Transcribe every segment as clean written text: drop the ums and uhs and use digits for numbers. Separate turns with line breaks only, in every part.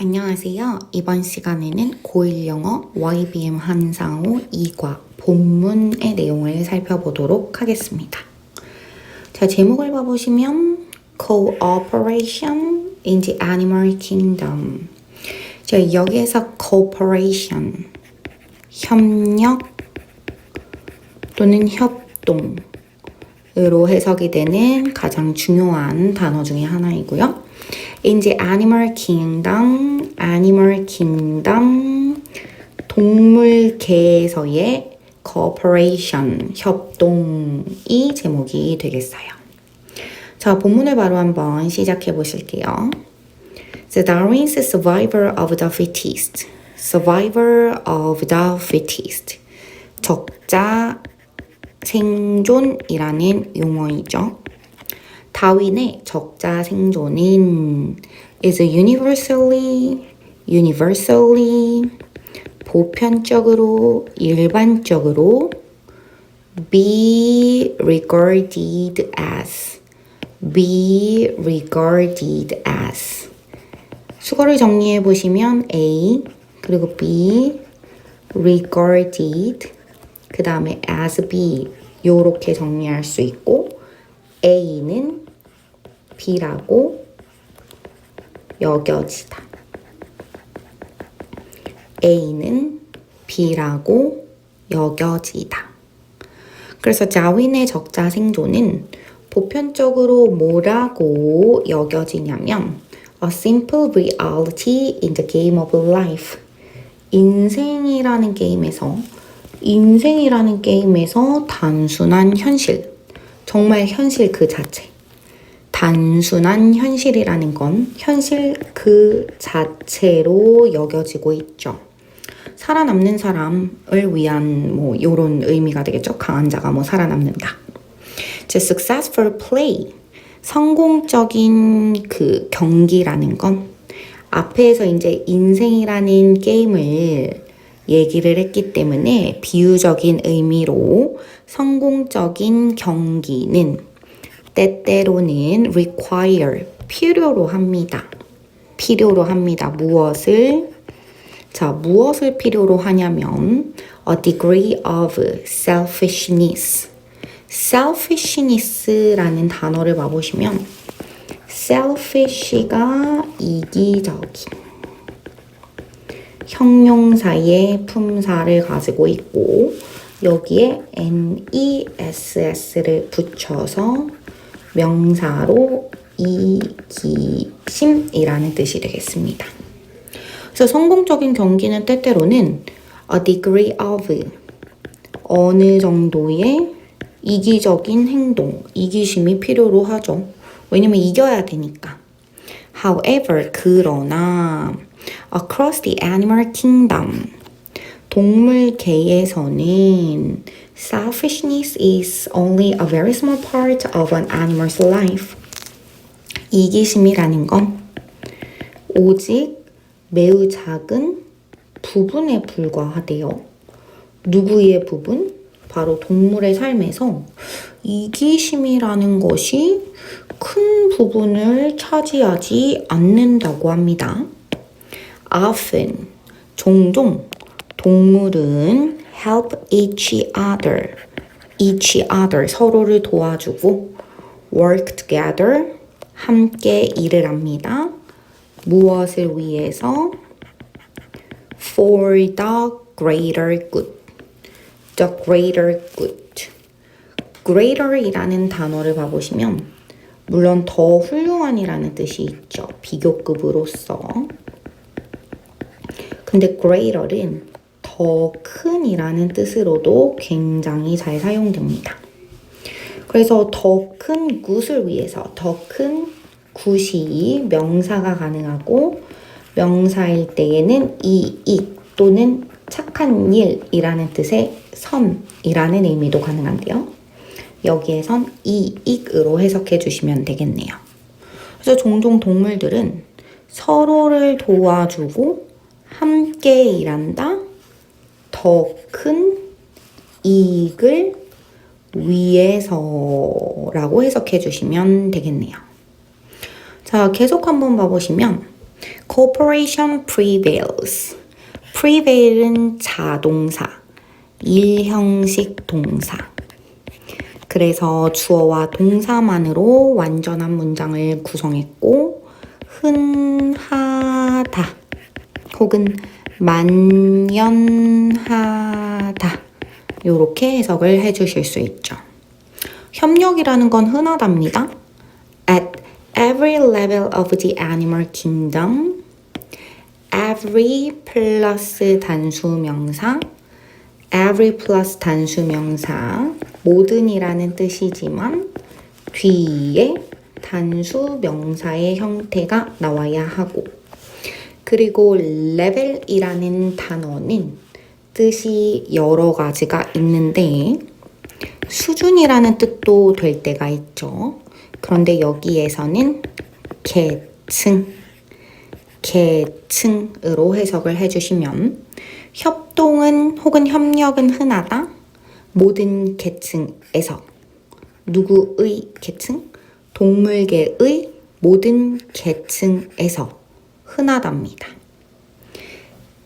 안녕하세요. 이번 시간에는 고1 영어 YBM 한상호 2과 본문의 내용을 살펴보도록 하겠습니다. 자, 제목을 봐보시면 Cooperation in the Animal Kingdom. 자, 여기에서 Cooperation, 협력 또는 협동으로 해석이 되는 가장 중요한 단어 중에 하나이고요. In the animal kingdom, 동물계에서의 cooperation, 협동이 제목이 되겠어요. 자, 본문을 바로 한번 시작해 보실게요. The Darwin's survivor of the fittest. Survivor of the fittest. 적자 생존이라는 용어이죠. 다윈의 적자 생존은 is universally 보편적으로 일반적으로 be regarded as 수거를 정리해 보시면 A 그리고 B regarded 그 다음에 as B 요렇게 정리할 수 있고 A는 B라고 여겨지다. A는 B라고 여겨지다. 그래서 다윈의 적자 생존은 보편적으로 뭐라고 여겨지냐면 a simple reality in the game of life. 인생이라는 게임에서 단순한 현실. 정말 현실 그 자체. 단순한 현실이라는 건 현실 그 자체로 여겨지고 있죠. 살아남는 사람을 위한 요런 의미가 되겠죠. 강한 자가 살아남는다. The successful play. 성공적인 그 경기라는 건 앞에서 이제 인생이라는 게임을 얘기를 했기 때문에 비유적인 의미로 성공적인 경기는 때때로는 require, 필요로 합니다. 무엇을 필요로 하냐면 a degree of selfishness라는 단어를 봐보시면 selfish가 이기적인 형용사의 품사를 가지고 있고 여기에 ness를 붙여서 명사로 이기심이라는 뜻이 되겠습니다. 그래서 성공적인 경기는 때때로는 a degree of 어느 정도의 이기적인 행동, 이기심이 필요로 하죠. 왜냐면 이겨야 되니까. However, 그러나 across the animal kingdom 동물계에서는 selfishness is only a very small part of an animal's life. 이기심이라는 건 오직 매우 작은 부분에 불과하대요. 누구의 부분? 바로 동물의 삶에서 이기심이라는 것이 큰 부분을 차지하지 않는다고 합니다. Often, 종종 동물은 help each other, 서로를 도와주고 work together, 함께 일을 합니다. 무엇을 위해서? For the greater good. greater이라는 단어를 봐보시면 물론 더 훌륭한이라는 뜻이 있죠. 비교급으로서. 근데 greater는 더 큰이라는 뜻으로도 굉장히 잘 사용됩니다. 그래서 더 큰 굿을 위해서 더 큰 굿이 명사가 가능하고 명사일 때에는 이익 또는 착한 일이라는 뜻의 선이라는 의미도 가능한데요. 여기에선 이익으로 해석해 주시면 되겠네요. 그래서 종종 동물들은 서로를 도와주고 함께 일한다. 더 큰 이익을 위해서라고 해석해 주시면 되겠네요. 자, 계속 한번 봐보시면 Cooperation prevails. prevail은 자동사, 일형식 동사. 그래서 주어와 동사만으로 완전한 문장을 구성했고 흔하다 혹은 만연하다 이렇게 해석을 해주실 수 있죠. 협력이라는 건 흔하답니다. At every level of the animal kingdom, every 플러스 단수명사, every 플러스 단수명사, 모든이라는 뜻이지만 뒤에 단수명사의 형태가 나와야 하고, 그리고 레벨이라는 단어는 뜻이 여러 가지가 있는데 수준이라는 뜻도 될 때가 있죠. 그런데 여기에서는 계층으로 해석을 해주시면 협동은 혹은 협력은 흔하다. 모든 계층에서 누구의 계층? 동물계의 모든 계층에서 흔하답니다.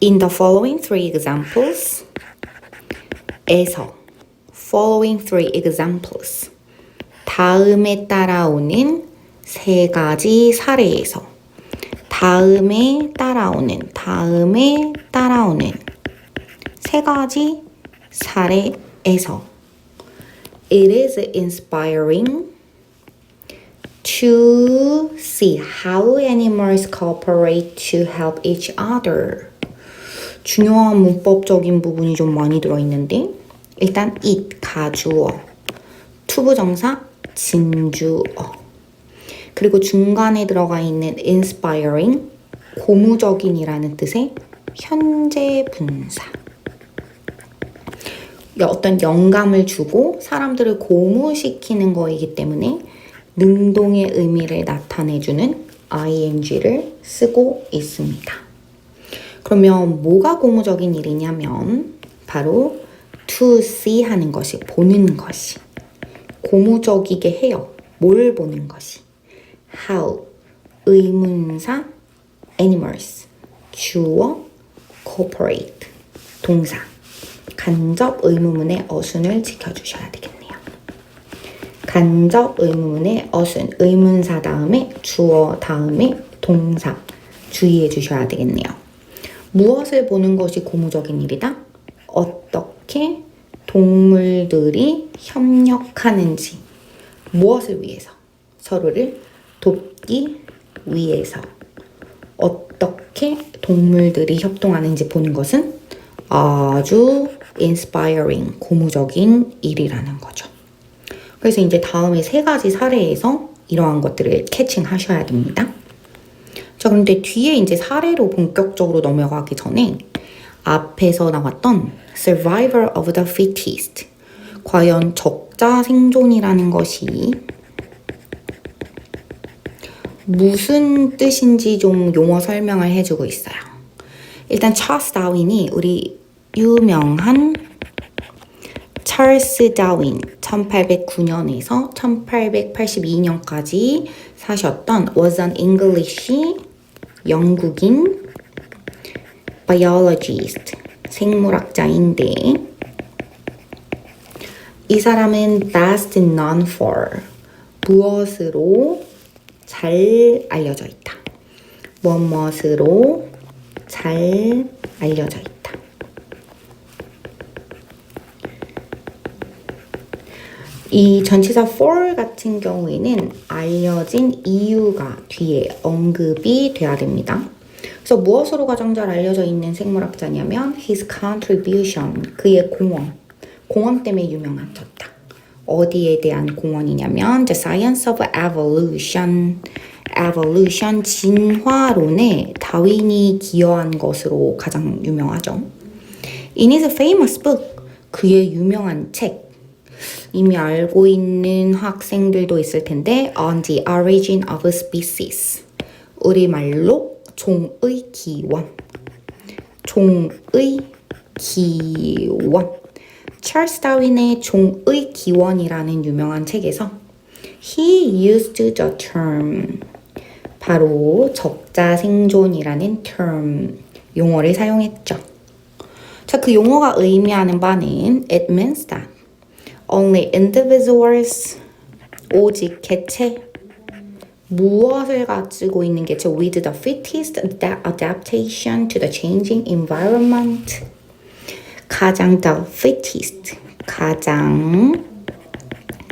In the following three examples, 다음에 따라오는 세 가지 사례에서, 다음에 따라오는 세 가지 사례에서 It is inspiring to see how animals cooperate to help each other. 중요한 문법적인 부분이 좀 많이 들어있는데 일단 it, 가주어, 투부정사, 진주어, 그리고 중간에 들어가 있는 inspiring, 고무적인이라는 뜻의 현재 분사. 어떤 영감을 주고 사람들을 고무시키는 거이기 때문에 능동의 의미를 나타내주는 ing를 쓰고 있습니다. 그러면 뭐가 고무적인 일이냐면 바로 to see 하는 것이, 보는 것이 고무적이게 해요. 뭘 보는 것이? how, 의문사, animals, 주어, cooperate, 동사. 간접 의문문의 어순을 지켜주셔야 되겠네요. 간접 의문문의 어순, 의문사 다음에 주어 다음에 동사 주의해 주셔야 되겠네요. 무엇을 보는 것이 고무적인 일이다? 어떻게 동물들이 협력하는지, 무엇을 위해서? 서로를 돕기 위해서. 어떻게 동물들이 협동하는지 보는 것은 아주 inspiring, 고무적인 일이라는 거죠. 그래서 이제 다음에 세 가지 사례에서 이러한 것들을 캐칭하셔야 됩니다. 자, 그런데 뒤에 이제 사례로 본격적으로 넘어가기 전에 앞에서 나왔던 survival of the fittest, 과연 적자 생존이라는 것이 무슨 뜻인지 좀 용어 설명을 해주고 있어요. 일단 찰스 다윈이 우리 유명한 찰스 다윈 1809년에서 1882년까지 사셨던 was an English 영국인 biologist 생물학자인데 이 사람은 best known for 무엇으로 잘 알려져 있다. 무엇으로 잘 알려져 있다. 이 전치사 for 같은 경우에는 알려진 이유가 뒤에 언급이 돼야 됩니다. 그래서 무엇으로 가장 잘 알려져 있는 생물학자냐면 his contribution, 그의 공헌 때문에 유명해졌다. 어디에 대한 공헌이냐면 the science of evolution, 진화론에 다윈이 기여한 것으로 가장 유명하죠. In his famous book, 그의 유명한 책, 이미 알고 있는 학생들도 있을 텐데 On the Origin of Species, 우리말로 종의 기원. 찰스 다윈의 종의 기원이라는 유명한 책에서 He used the term, 바로 적자 생존이라는 term, 용어를 사용했죠. 자, 그 용어가 의미하는 바는 it means that only individuals, 오직 개체, 무엇을 가지고 있는 개체 with the fittest adaptation to the changing environment, 가장 the fittest, 가장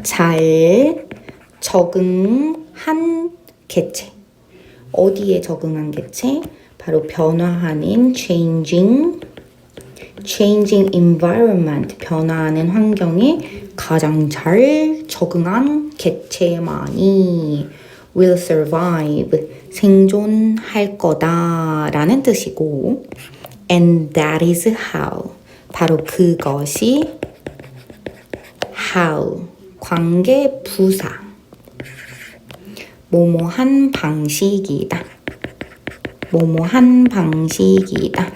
잘 적응한 개체. 어디에 적응한 개체? 바로 변화하는 changing environment, 변화하는 환경에 가장 잘 적응한 개체만이 will survive, 생존할 거다라는 뜻이고, and that is how, 바로 그것이 how, 관계 부사, 뭐뭐한 방식이다. 뭐뭐한 방식이다.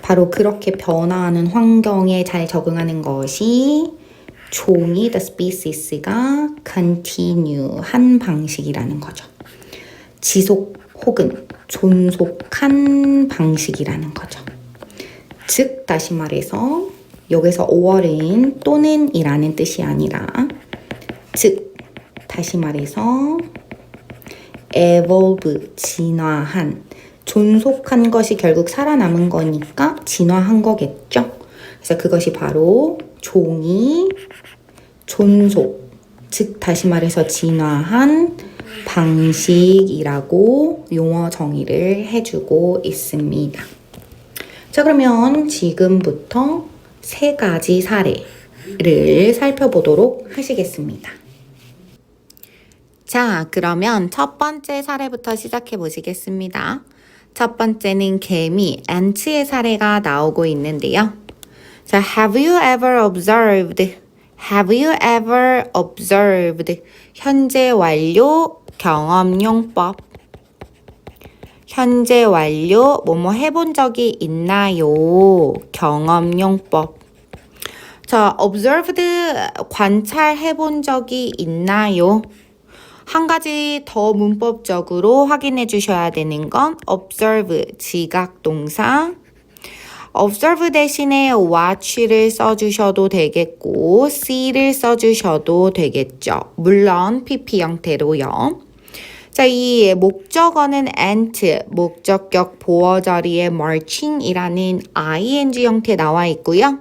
바로 그렇게 변화하는 환경에 잘 적응하는 것이 종이 the species가 continue 한 방식이라는 거죠. 지속 혹은 존속한 방식이라는 거죠. 즉 다시 말해서 여기서 5월은 또는 이라는 뜻이 아니라 즉 다시 말해서 evolve 진화한 존속한 것이 결국 살아남은 거니까 진화한 거겠죠. 그래서 그것이 바로 종이 존속, 즉 다시 말해서 진화한 방식이라고 용어 정의를 해주고 있습니다. 자, 그러면 지금부터 3가지 사례를 살펴보도록 하시겠습니다. 자, 그러면 첫 번째 사례부터 시작해 보시겠습니다. 첫 번째는 개미, ant의 사례가 나오고 있는데요. 자, have you ever observed? 현재 완료 경험용법. 현재 완료 뭐뭐 해본 적이 있나요? 경험용법. 자, observed 관찰해본 적이 있나요? 한 가지 더 문법적으로 확인해 주셔야 되는 건 observe, 지각 동사. observe 대신에 watch를 써주셔도 되겠고 see를 써주셔도 되겠죠. 물론 PP 형태로요. 자, 이 목적어는 ant, 목적격 보어 자리에 marching이라는 ing 형태 나와 있고요.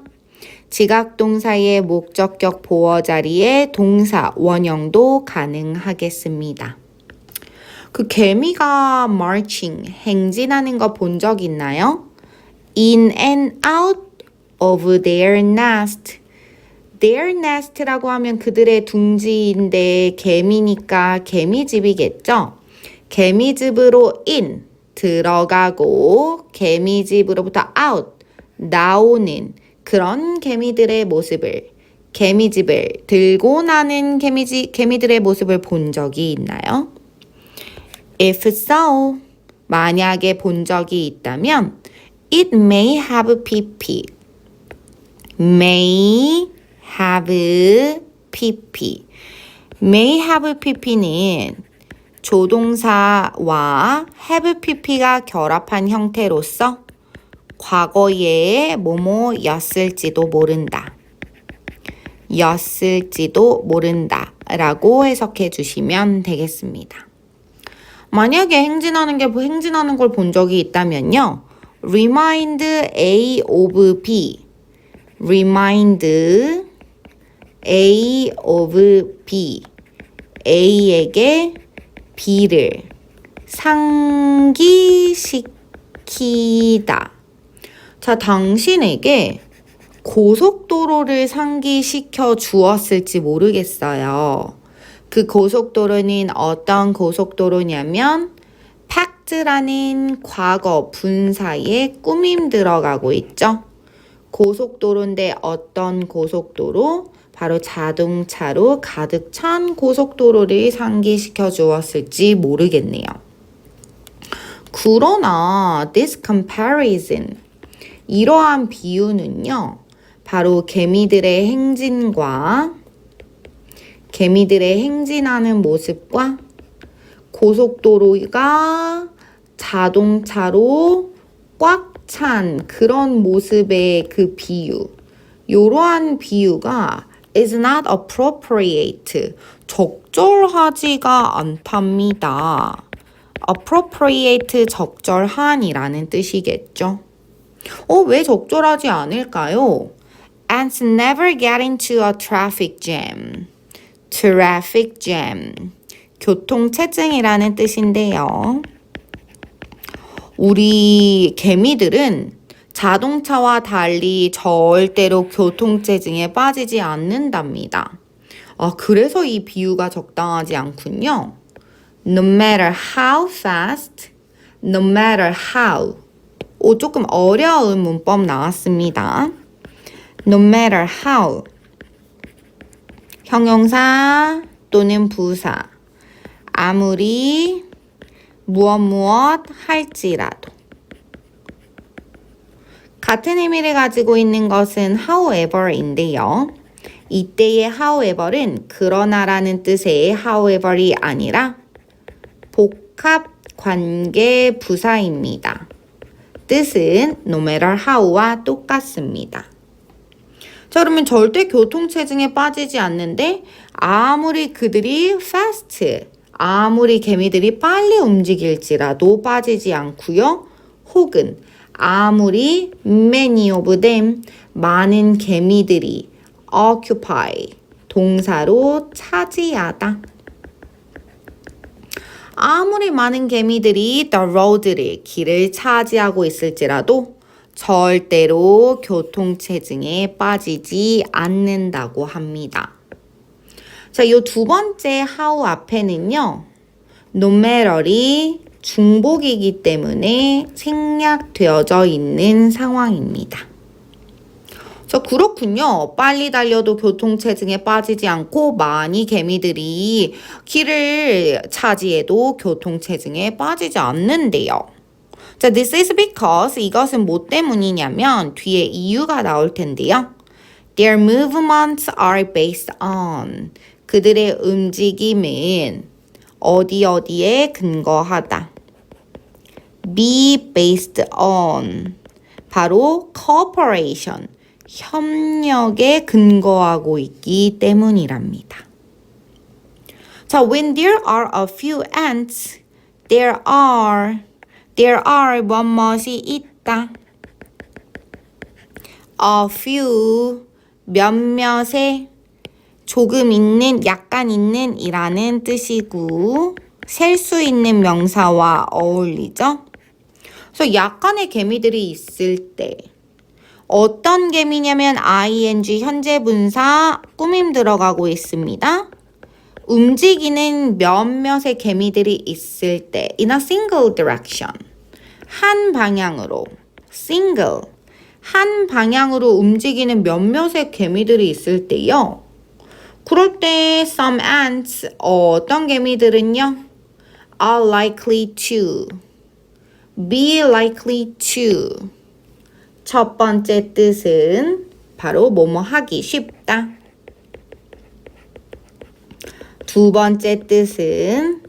지각 동사의 목적격 보어 자리에 동사 원형도 가능하겠습니다. 그 개미가 marching, 행진하는 거 본 적 있나요? In and out of their nest. Their nest라고 하면 그들의 둥지인데 개미니까 개미집이겠죠? 개미집으로 in, 들어가고 개미집으로부터 out, 나오는 그런 개미들의 모습을, 개미집을 들고 나는 개미들의 모습을 본 적이 있나요? If so, 만약에 본 적이 있다면 it may have pp. may have pp. may have pp는 조동사와 have pp가 결합한 형태로서 과거에 뭐뭐였을지도 모른다. 였을지도 모른다 라고 해석해 주시면 되겠습니다. 만약에 행진하는 걸 본 적이 있다면요. remind A of B. remind A of B. A에게 B를 상기시키다. 자, 당신에게 고속도로를 상기시켜 주었을지 모르겠어요. 그 고속도로는 어떤 고속도로냐면 packed라는 과거 분사에 꾸밈 들어가고 있죠. 고속도로인데 어떤 고속도로? 바로 자동차로 가득 찬 고속도로를 상기시켜 주었을지 모르겠네요. 그러나 this comparison, 이러한 비유는요, 바로 개미들의 행진하는 모습과 고속도로가 자동차로 꽉 찬 그런 모습의 그 비유. 이러한 비유가 is not appropriate. 적절하지가 않답니다. appropriate 적절한이라는 뜻이겠죠. 왜 적절하지 않을까요? And never get into a traffic jam. traffic jam. 교통체증이라는 뜻인데요. 우리 개미들은 자동차와 달리 절대로 교통체증에 빠지지 않는답니다. 그래서 이 비유가 적당하지 않군요. No matter how fast, no matter how. 조금 어려운 문법 나왔습니다. No matter how. 형용사 또는 부사. 아무리 무엇 할지라도. 같은 의미를 가지고 있는 것은 however인데요. 이때의 however은 그러나라는 뜻의 however이 아니라 복합 관계 부사입니다. 뜻은 no matter how와 똑같습니다. 자, 그러면 절대 교통체증에 빠지지 않는데 아무리 그들이 fast, 아무리 개미들이 빨리 움직일지라도 빠지지 않고요. 혹은 아무리 many of them, 많은 개미들이 occupy, 동사로 차지하다. 아무리 많은 개미들이 the road를, 길을 차지하고 있을지라도 절대로 교통체증에 빠지지 않는다고 합니다. 자, 이 두 번째 how 앞에는요. no matter이 중복이기 때문에 생략되어져 있는 상황입니다. 그렇군요. 빨리 달려도 교통체증에 빠지지 않고 많이 개미들이 길을 차지해도 교통체증에 빠지지 않는데요. 자, this is because 이것은 뭐 때문이냐면 뒤에 이유가 나올 텐데요. Their movements are based on 그들의 움직임은 어디에 근거하다. be based on 바로 cooperation 협력에 근거하고 있기 때문이랍니다. 자, when there are a few ants, there are 무엇이 있다. A few 몇몇의 조금 있는, 약간 있는 이라는 뜻이고 셀 수 있는 명사와 어울리죠. 그래서 약간의 개미들이 있을 때 어떤 개미냐면 ing 현재 분사 꾸밈 들어가고 있습니다. 움직이는 몇몇의 개미들이 있을 때 in a single direction 한 방향으로 single 한 방향으로 움직이는 몇몇의 개미들이 있을 때요. 그럴 때 some ants 어떤 개미들은요 are likely to be likely to 첫 번째 뜻은 바로 뭐뭐 하기 쉽다. 두 번째 뜻은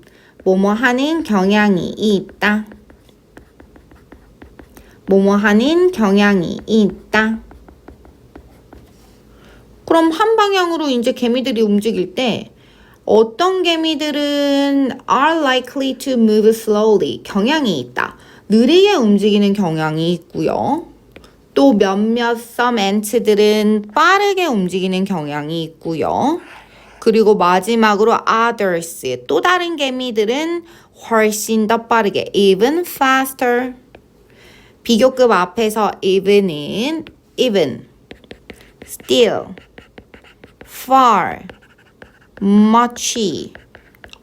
뭐뭐 하는 경향이 있다. 뭐뭐 하는 경향이 있다. 그럼 한 방향으로 이제 개미들이 움직일 때 어떤 개미들은 are likely to move slowly 경향이 있다. 느리게 움직이는 경향이 있고요. 또 몇몇 some ants들은 빠르게 움직이는 경향이 있고요. 그리고 마지막으로 others 또 다른 개미들은 훨씬 더 빠르게 even faster 비교급 앞에서 even은 even, still, far, much, a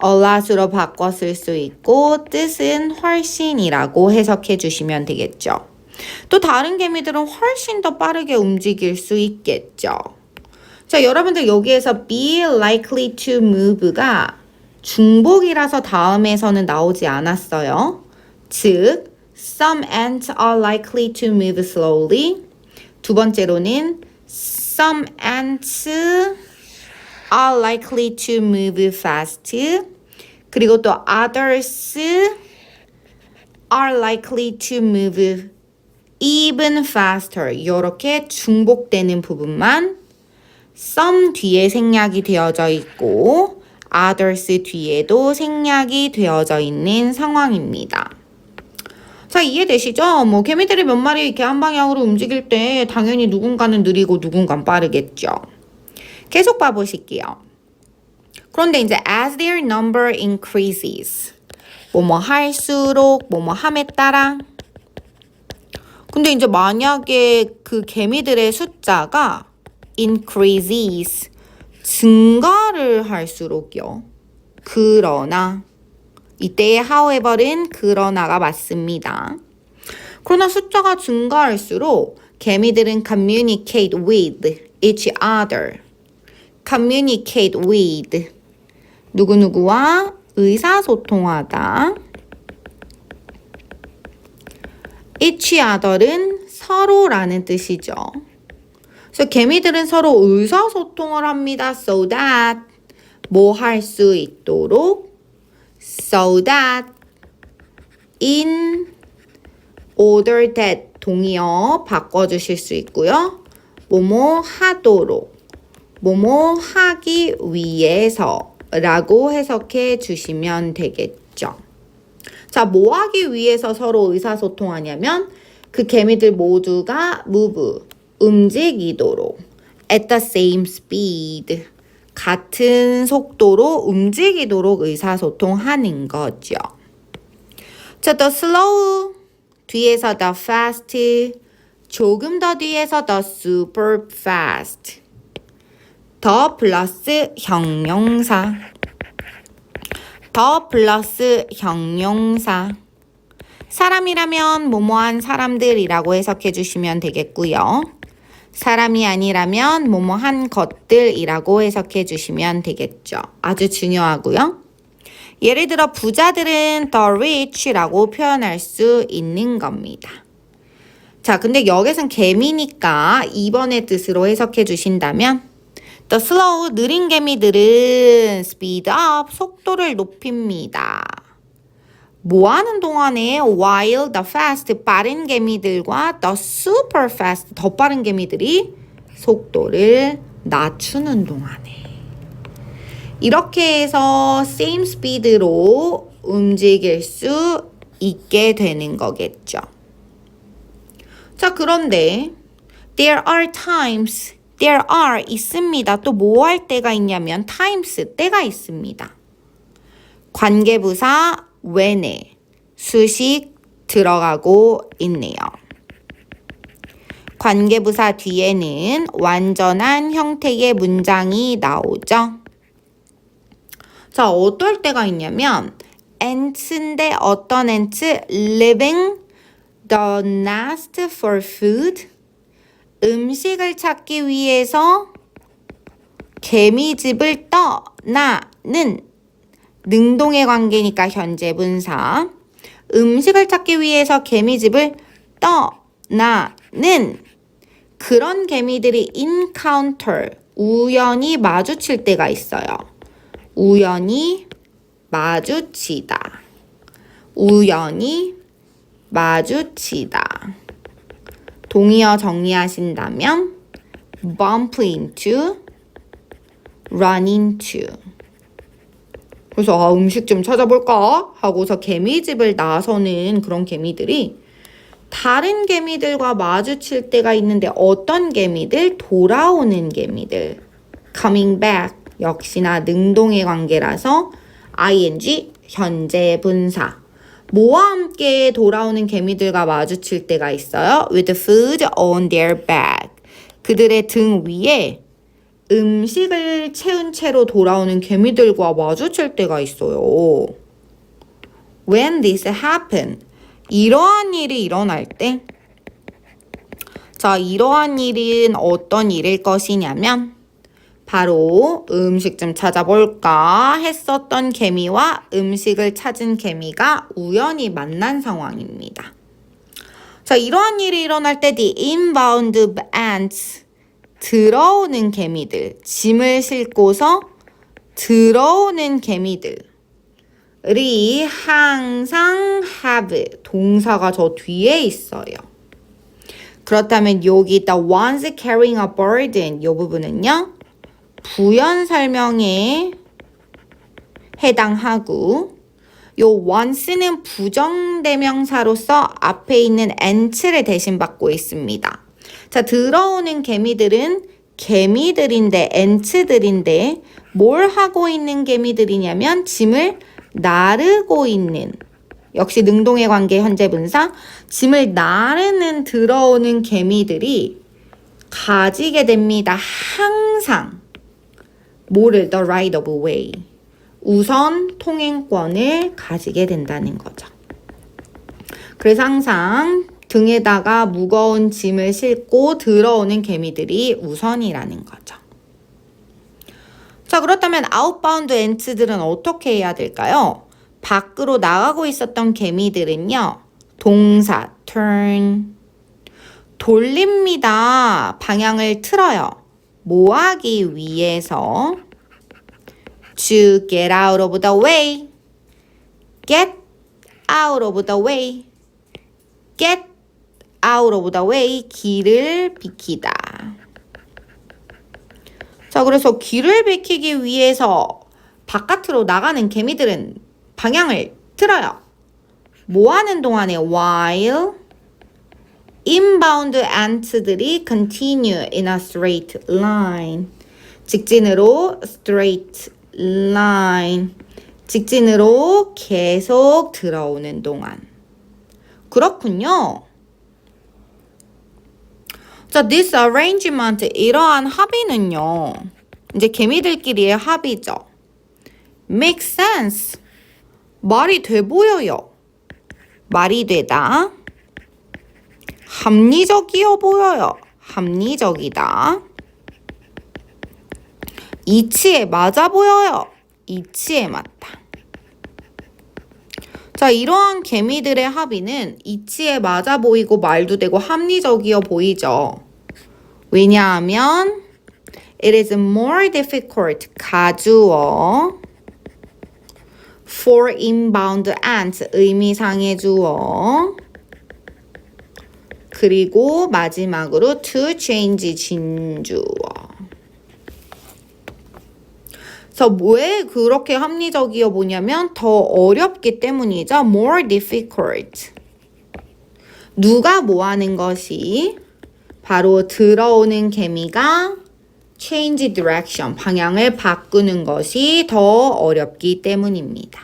lot으로 바꿔 쓸 수 있고 뜻은 훨씬이라고 해석해 주시면 되겠죠. 또 다른 개미들은 훨씬 더 빠르게 움직일 수 있겠죠. 자, 여러분들 여기에서 be likely to move가 중복이라서 다음에서는 나오지 않았어요. 즉, some ants are likely to move slowly. 두 번째로는 some ants are likely to move fast. 그리고 또 others are likely to move even faster. 이렇게 중복되는 부분만 some 뒤에 생략이 되어져 있고 others 뒤에도 생략이 되어져 있는 상황입니다. 자, 이해되시죠? 뭐 개미들이 몇 마리 이렇게 한 방향으로 움직일 때 당연히 누군가는 느리고 누군가는 빠르겠죠. 계속 봐보실게요. 그런데 이제 as their number increases 뭐뭐 할수록 뭐뭐 함에 따라 근데 이제 만약에 그 개미들의 숫자가 increases 증가를 할수록요. 그러나 이때의 however는 그러나가 맞습니다. 그러나 숫자가 증가할수록 개미들은 communicate with each other. communicate with 누구누구와 의사소통하다. each other는 서로라는 뜻이죠. 그래서 개미들은 서로 의사소통을 합니다. so that 뭐 할 수 있도록 so that in order that 동의어 바꿔주실 수 있고요. 뭐뭐 하도록 뭐뭐 하기 위해서 라고 해석해 주시면 되겠죠. 자, 뭐 하기 위해서 서로 의사소통하냐면 그 개미들 모두가 move, 움직이도록 at the same speed, 같은 속도로 움직이도록 의사소통하는 거죠. 자, the slow, 뒤에서 the fast, 조금 더 뒤에서 the super fast, 더 플러스 형용사, 더 플러스 형용사. 사람이라면 뭐뭐한 사람들이라고 해석해 주시면 되겠고요. 사람이 아니라면 뭐뭐한 것들이라고 해석해 주시면 되겠죠. 아주 중요하고요. 예를 들어 부자들은 the rich라고 표현할 수 있는 겁니다. 자, 근데 여기선 개미니까 2번의 뜻으로 해석해 주신다면 The slow, 느린 개미들은 speed up, 속도를 높입니다. 뭐 하는 동안에 while the fast, 빠른 개미들과 the super fast, 더 빠른 개미들이 속도를 낮추는 동안에. 이렇게 해서 same speed로 움직일 수 있게 되는 거겠죠. 자, 그런데 there are times, there are 있습니다. 또 뭐 할 때가 있냐면 times, 때가 있습니다. 관계부사 when에 수식 들어가고 있네요. 관계부사 뒤에는 완전한 형태의 문장이 나오죠. 자, 어떨 때가 있냐면 ants인데 어떤 ants? Leaving the nest for food. 음식을 찾기 위해서 개미집을 떠나는 능동의 관계니까 현재 분사. 음식을 찾기 위해서 개미집을 떠나는 그런 개미들이 encounter, 우연히 마주칠 때가 있어요. 우연히 마주치다. 우연히 마주치다. 동의어 정리하신다면 bump into, run into. 그래서 음식 좀 찾아볼까 하고서 개미집을 나서는 그런 개미들이 다른 개미들과 마주칠 때가 있는데 어떤 개미들? 돌아오는 개미들. coming back. 역시나 능동의 관계라서 ing 현재 분사. 뭐와 함께 돌아오는 개미들과 마주칠 때가 있어요. with food on their back. 그들의 등 위에 음식을 채운 채로 돌아오는 개미들과 마주칠 때가 있어요. When this happen, 이러한 일이 일어날 때, 자, 이러한 일은 어떤 일일 것이냐면 바로 음식 좀 찾아볼까 했었던 개미와 음식을 찾은 개미가 우연히 만난 상황입니다. 자, 이러한 일이 일어날 때 the inbound ants, 들어오는 개미들, 짐을 싣고서 들어오는 개미들. 리 항상 have 동사가 저 뒤에 있어요. 그렇다면 여기 있다 one's carrying a burden 이 부분은요. 부연 설명에 해당하고 요 once는 부정대명사로서 앞에 있는 ant를 대신 받고 있습니다. 자, 들어오는 개미들은 개미들인데 ant들인데 뭘 하고 있는 개미들이냐면 짐을 나르고 있는 역시 능동의 관계 현재 분사 짐을 나르는 들어오는 개미들이 가지게 됩니다. 항상 뭐를 the right of way 우선 통행권을 가지게 된다는 거죠. 그래서 항상 등에다가 무거운 짐을 싣고 들어오는 개미들이 우선이라는 거죠. 자, 그렇다면 outbound ants들은 어떻게 해야 될까요? 밖으로 나가고 있었던 개미들은요. 동사 turn 돌립니다. 방향을 틀어요. 뭐 하기 위해서? To get out of the way. Get out of the way. Get out of the way. 길을 비키다. 자, 그래서 길을 비키기 위해서 바깥으로 나가는 개미들은 방향을 틀어요. 뭐 하는 동안에 while inbound ants들이 continue in a straight line. 직진으로 straight line. 직진으로 계속 들어오는 동안. 그렇군요. 자, this arrangement, 이러한 합의는요. 이제 개미들끼리의 합의죠. Make sense. 말이 돼 보여요. 말이 되다. 합리적이어 보여요. 합리적이다. 이치에 맞아 보여요. 이치에 맞다. 자, 이러한 개미들의 합의는 이치에 맞아 보이고 말도 되고 합리적이어 보이죠. 왜냐하면 it is more difficult, 가주어 for inbound ants, 의미상의 주어 그리고 마지막으로 to change, 진주어. 그래서 왜 그렇게 합리적이어 보냐면 더 어렵기 때문이죠. more difficult. 누가 뭐 하는 것이 바로 들어오는 개미가 change direction, 방향을 바꾸는 것이 더 어렵기 때문입니다.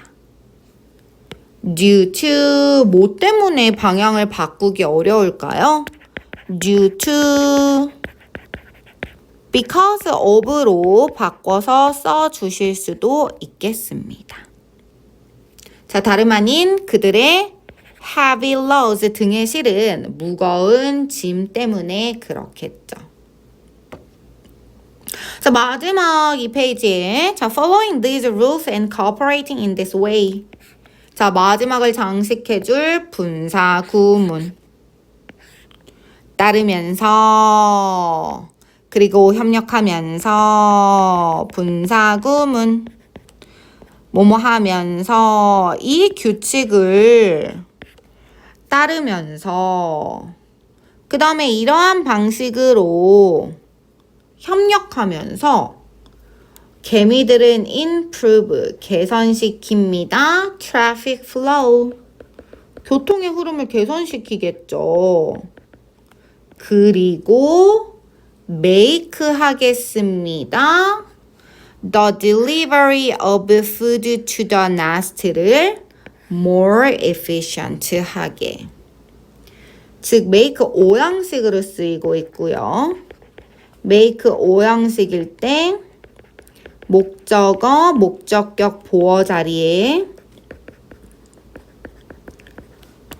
due to, 뭐 때문에 방향을 바꾸기 어려울까요? due to, because of로 바꿔서 써주실 수도 있겠습니다. 자, 다름 아닌 그들의 heavy loads 등에 실은 무거운 짐 때문에 그렇겠죠. 자, 마지막 이 페이지에 자, following these rules and cooperating in this way. 자, 마지막을 장식해줄 분사 구문. 따르면서 그리고 협력하면서 분사 구문. 뭐뭐 하면서 이 규칙을 따르면서 그 다음에 이러한 방식으로 협력하면서 개미들은 improve, 개선시킵니다. traffic flow, 교통의 흐름을 개선시키겠죠. 그리고 make 하겠습니다. The delivery of food to the nest를 more efficient 하게. 즉 make 오형식으로 쓰이고 있고요. make 오형식일 때 목적어, 목적격 보어 자리에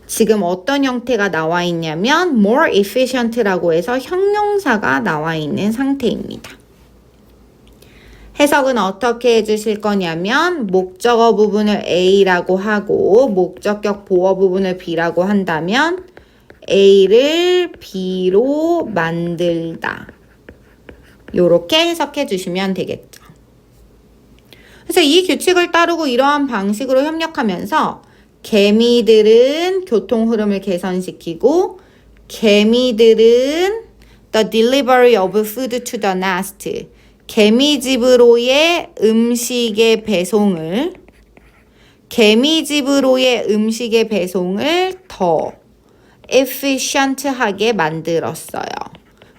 지금 어떤 형태가 나와 있냐면 more efficient라고 해서 형용사가 나와 있는 상태입니다. 해석은 어떻게 해주실 거냐면 목적어 부분을 A라고 하고 목적격 보어 부분을 B라고 한다면 A를 B로 만들다. 요렇게 해석해 주시면 되겠죠. 그래서 이 규칙을 따르고 이러한 방식으로 협력하면서 개미들은 교통 흐름을 개선시키고 개미들은 the delivery of food to the nest 개미집으로의 음식의 배송을 더 efficient하게 만들었어요.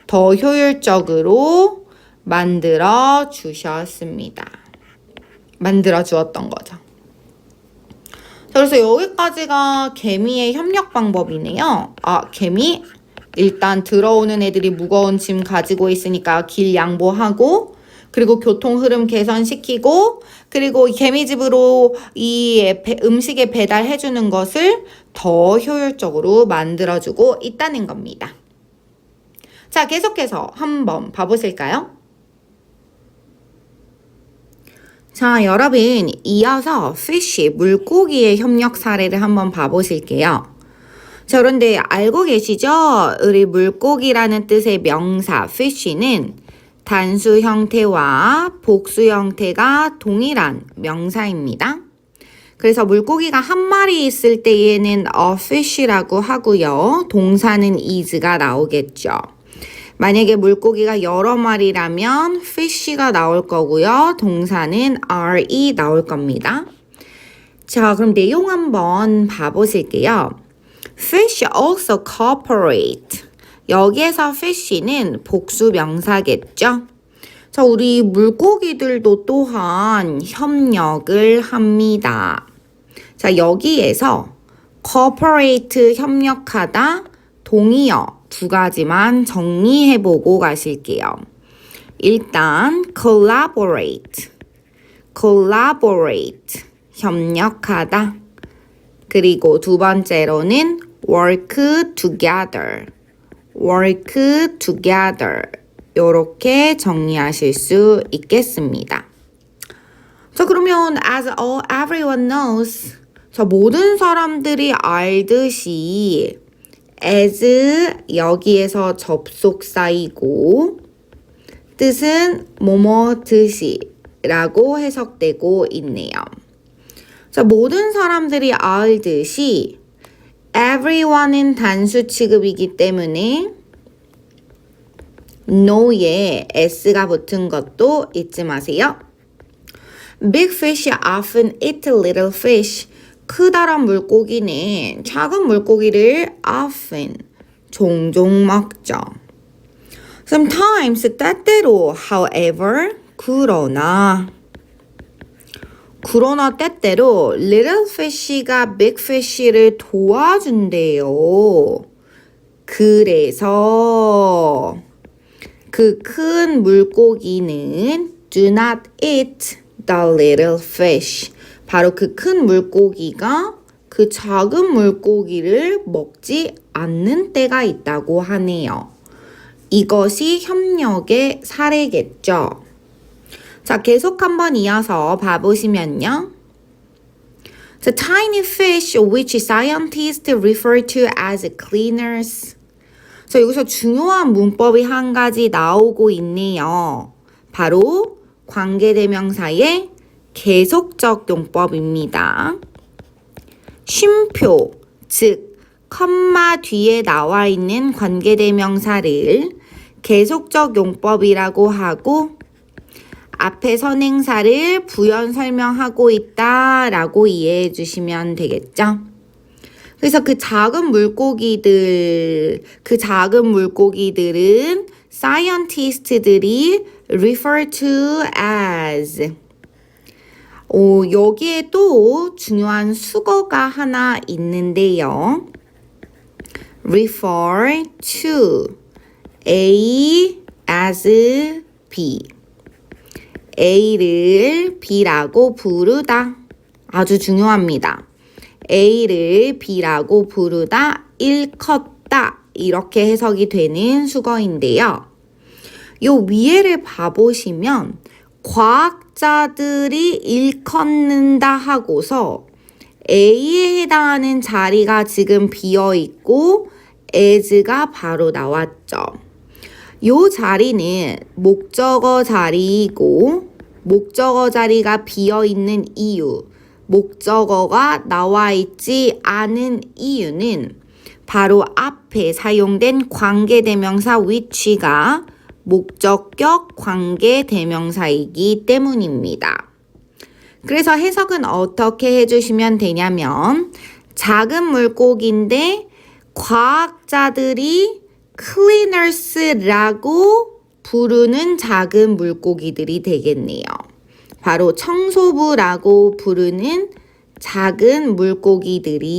더 효율적으로 만들어 주었던 거죠. 자, 그래서 여기까지가 개미의 협력 방법이네요. 개미 일단 들어오는 애들이 무거운 짐 가지고 있으니까 길 양보하고 그리고 교통 흐름 개선시키고 그리고 개미집으로 이 음식에 배달해주는 것을 더 효율적으로 만들어주고 있다는 겁니다. 자, 계속해서 한번 봐보실까요? 자, 여러분 이어서 fish, 물고기의 협력 사례를 한번 봐보실게요. 자, 그런데 알고 계시죠? 우리 물고기라는 뜻의 명사 fish는 단수 형태와 복수 형태가 동일한 명사입니다. 그래서 물고기가 한 마리 있을 때에는 a fish라고 하고요. 동사는 is가 나오겠죠. 만약에 물고기가 여러 마리라면 fish가 나올 거고요. 동사는 are 나올 겁니다. 자, 그럼 내용 한번 봐보실게요. Fish also cooperate. 여기에서 fish는 복수 명사겠죠? 자, 우리 물고기들도 또한 협력을 합니다. 자, 여기에서 cooperate 협력하다, 동의어 두 가지만 정리해보고 가실게요. 일단 collaborate 협력하다. 그리고 두 번째로는 work together 이렇게 정리하실 수 있겠습니다. 자, 그러면 as everyone knows, 자, 모든 사람들이 알듯이 as 여기에서 접속사이고 뜻은 뭐뭐 듯이라고 해석되고 있네요. 자, 모든 사람들이 알듯이 everyone은 단수 취급이기 때문에 no에 s가 붙은 것도 잊지 마세요. Big fish often eat little fish. 크다란 물고기는 작은 물고기를 often 종종 먹죠. Sometimes 때때로 however 그러나 때때로 little fish가 big fish를 도와준대요. 그래서 그 큰 물고기는 do not eat the little fish. 바로 그 큰 물고기가 그 작은 물고기를 먹지 않는 때가 있다고 하네요. 이것이 협력의 사례겠죠. 자, 계속 한번 이어서 봐보시면요. The tiny fish which scientists refer to as cleaners. 자, 여기서 중요한 문법이 한 가지 나오고 있네요. 바로 관계대명사의 계속적 용법입니다. 쉼표, 즉 컴마 뒤에 나와 있는 관계대명사를 계속적 용법이라고 하고 앞에 선행사를 부연 설명하고 있다라고 이해해 주시면 되겠죠? 그래서 그 작은 물고기들은 scientist들이 refer to as 여기에 또 중요한 수거가 하나 있는데요. refer to A as B. A를 B라고 부르다. 아주 중요합니다. A를 B라고 부르다, 일컫다 이렇게 해석이 되는 수거인데요. 요 위에를 봐보시면 과학자들이 일컫는다 하고서 A에 해당하는 자리가 지금 비어있고 as가 바로 나왔죠. 요 자리는 목적어 자리이고 목적어 자리가 비어있는 이유, 목적어가 나와 있지 않은 이유는 바로 앞에 사용된 관계대명사 which가 목적격 관계대명사이기 때문입니다. 그래서 해석은 어떻게 해주시면 되냐면 작은 물고기인데 과학자들이 cleaners라고 부르는 작은 물고기들이 되겠네요. 바로 청소부라고 부르는 작은 물고기들이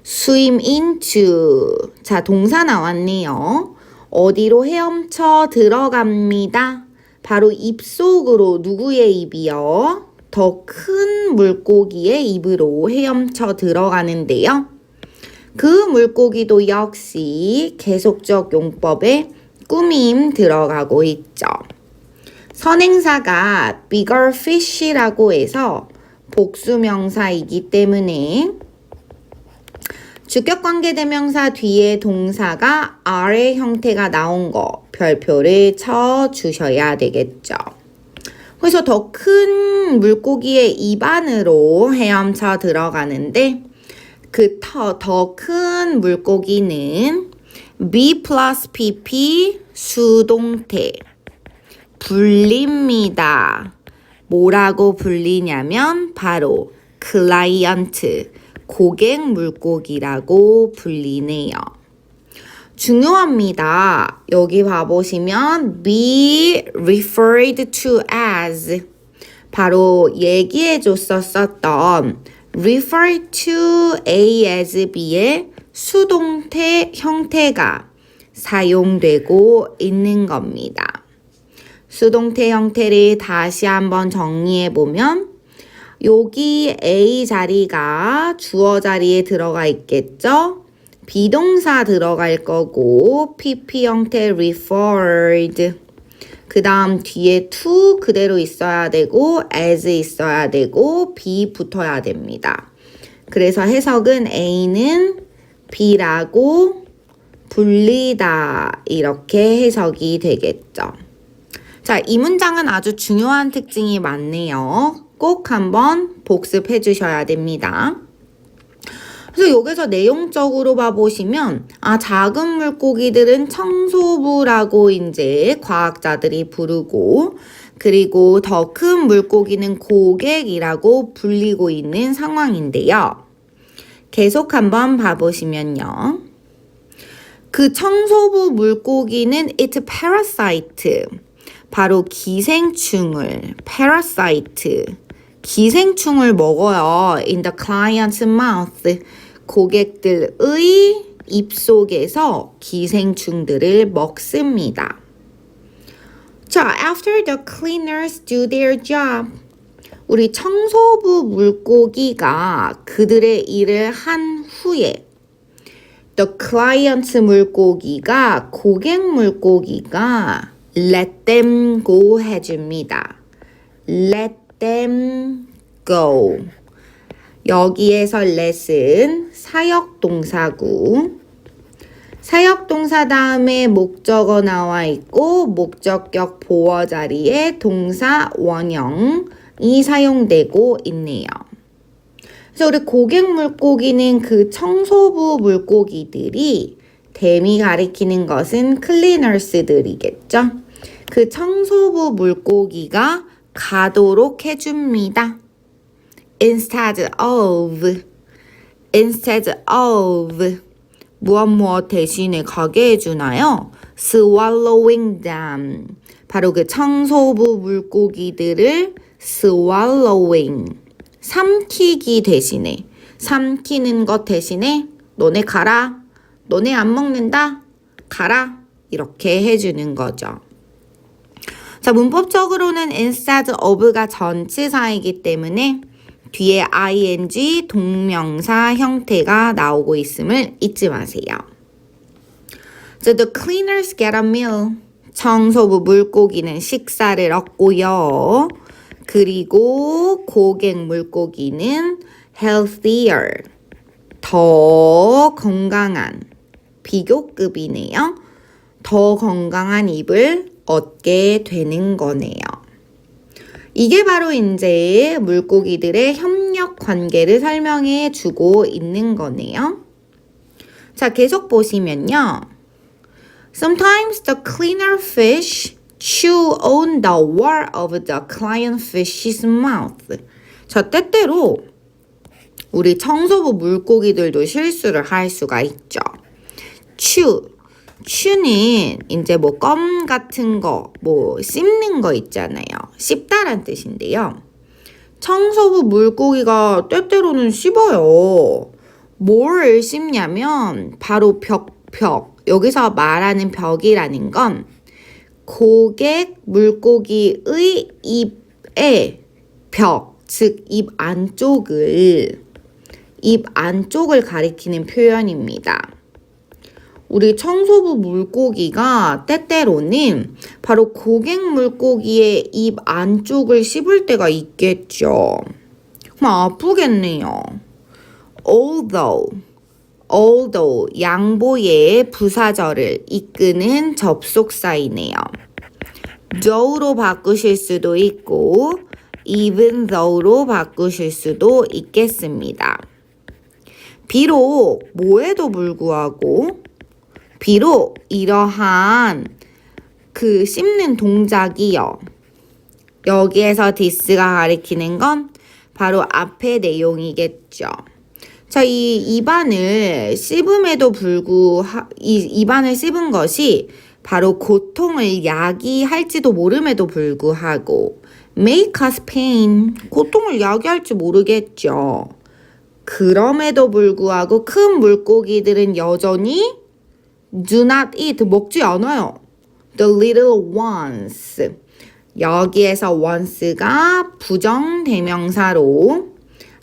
swim into. 자, 동사 나왔네요. 어디로 헤엄쳐 들어갑니다. 바로 입속으로. 누구의 입이요? 더 큰 물고기의 입으로 헤엄쳐 들어가는데요. 그 물고기도 역시 계속적 용법에 꾸밈 들어가고 있죠. 선행사가 bigger fish라고 해서 복수명사이기 때문에 주격관계대명사 뒤에 동사가 are의 형태가 나온 거 별표를 쳐주셔야 되겠죠. 그래서 더 큰 물고기의 입 안으로 헤엄쳐 들어가는데 그 더 큰 물고기는 be plus pp 수동태 불립니다. 뭐라고 불리냐면 바로 client 고객 물고기라고 불리네요. 중요합니다. 여기 봐보시면 be referred to as 바로 얘기해 줬었던 refer to A as B의 수동태 형태가 사용되고 있는 겁니다. 수동태 형태를 다시 한번 정리해 보면 여기 A 자리가 주어 자리에 들어가 있겠죠? 비동사 들어갈 거고 PP 형태 referred 그 다음 뒤에 to 그대로 있어야 되고 as 있어야 되고 be 붙어야 됩니다. 그래서 해석은 A는 B라고 불리다 이렇게 해석이 되겠죠. 자, 이 문장은 아주 중요한 특징이 많네요. 꼭 한번 복습해 주셔야 됩니다. 그래서 여기서 내용적으로 봐보시면 작은 물고기들은 청소부라고 이제 과학자들이 부르고 그리고 더 큰 물고기는 고객이라고 불리고 있는 상황인데요. 계속 한번 봐보시면요. 그 청소부 물고기는 it's parasite. 바로 기생충을 parasite. 기생충을 먹어요. In the client's mouth. 고객들의 입속에서 기생충들을 먹습니다. 자, after the cleaners do their job. 우리 청소부 물고기가 그들의 일을 한 후에 the client's 물고기가 고객 물고기가 let them go 해줍니다. let them go. 여기에서 let은 사역동사구. 사역동사 다음에 목적어 나와 있고 목적격 보어 자리에 동사 원형이 사용되고 있네요. 그래서 우리 고객 물고기는 그 청소부 물고기들이 댐이 가리키는 것은 클리너스들이겠죠. 그 청소부 물고기가 가도록 해줍니다. instead of 무엇 대신에 가게 해주나요? swallowing them 바로 그 청소부 물고기들을 swallowing 삼키기 대신에 삼키는 것 대신에 너네 가라 너네 안 먹는다 가라 이렇게 해주는 거죠. 자, 문법적으로는 instead of가 전치사이기 때문에 뒤에 ing 동명사 형태가 나오고 있음을 잊지 마세요. So the cleaners get a meal. 청소부 물고기는 식사를 얻고요. 그리고 고객 물고기는 healthier. 더 건강한 비교급이네요. 더 건강한 입을 얻게 되는 거네요. 이게 바로 이제 물고기들의 협력 관계를 설명해 주고 있는 거네요. 자, 계속 보시면요. Sometimes the cleaner fish chew on the wall of the client fish's mouth. 자, 때때로 우리 청소부 물고기들도 실수를 할 수가 있죠. chew는 이제 뭐 껌 같은 거, 뭐 씹는 거 있잖아요. 씹다란 뜻인데요. 청소부 물고기가 때때로는 씹어요. 뭘 씹냐면 바로 벽. 여기서 말하는 벽이라는 건 고객 물고기의 입의 벽, 즉 입 안쪽을 가리키는 표현입니다. 우리 청소부 물고기가 때때로는 바로 고객 물고기의 입 안쪽을 씹을 때가 있겠죠. 정말 아프겠네요. although 양보의 부사절을 이끄는 접속사이네요. though로 바꾸실 수도 있고 even though로 바꾸실 수도 있겠습니다. 비록 뭐에도 불구하고 비록 이러한 그 씹는 동작이요. 여기에서 this가 가리키는 건 바로 앞의 내용이겠죠. 자, 이 입안을 씹음에도 입안을 씹은 것이 바로 고통을 야기할지도 모름에도 불구하고 make us pain, 고통을 야기할지 모르겠죠. 그럼에도 불구하고 큰 물고기들은 여전히 do not eat, 먹지 않아요. The little ones. 여기에서 once가 부정대명사로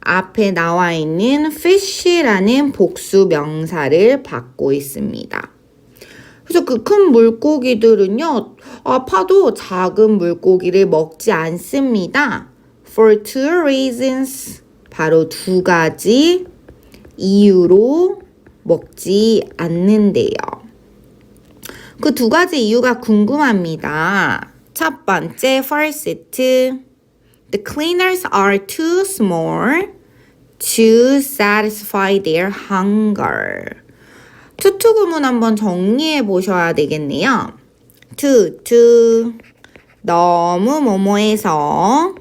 앞에 나와 있는 fish라는 복수 명사를 받고 있습니다. 그래서 그 큰 물고기들은요, 아파도 작은 물고기를 먹지 않습니다. For two reasons. 바로 두 가지 이유로 먹지 않는데요. 그 두 가지 이유가 궁금합니다. 첫 번째, first. The cleaners are too small to satisfy their hunger. 투투 구문 한번 정리해 보셔야 되겠네요. 너무 뭐뭐해서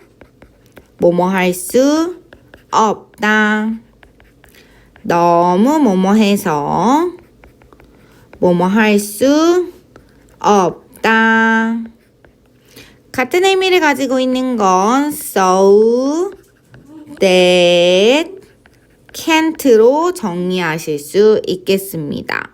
뭐뭐할 수 없다. 너무 뭐뭐해서 뭐뭐할 수 없다. 같은 의미를 가지고 있는 건 so that can't로 정리하실 수 있겠습니다.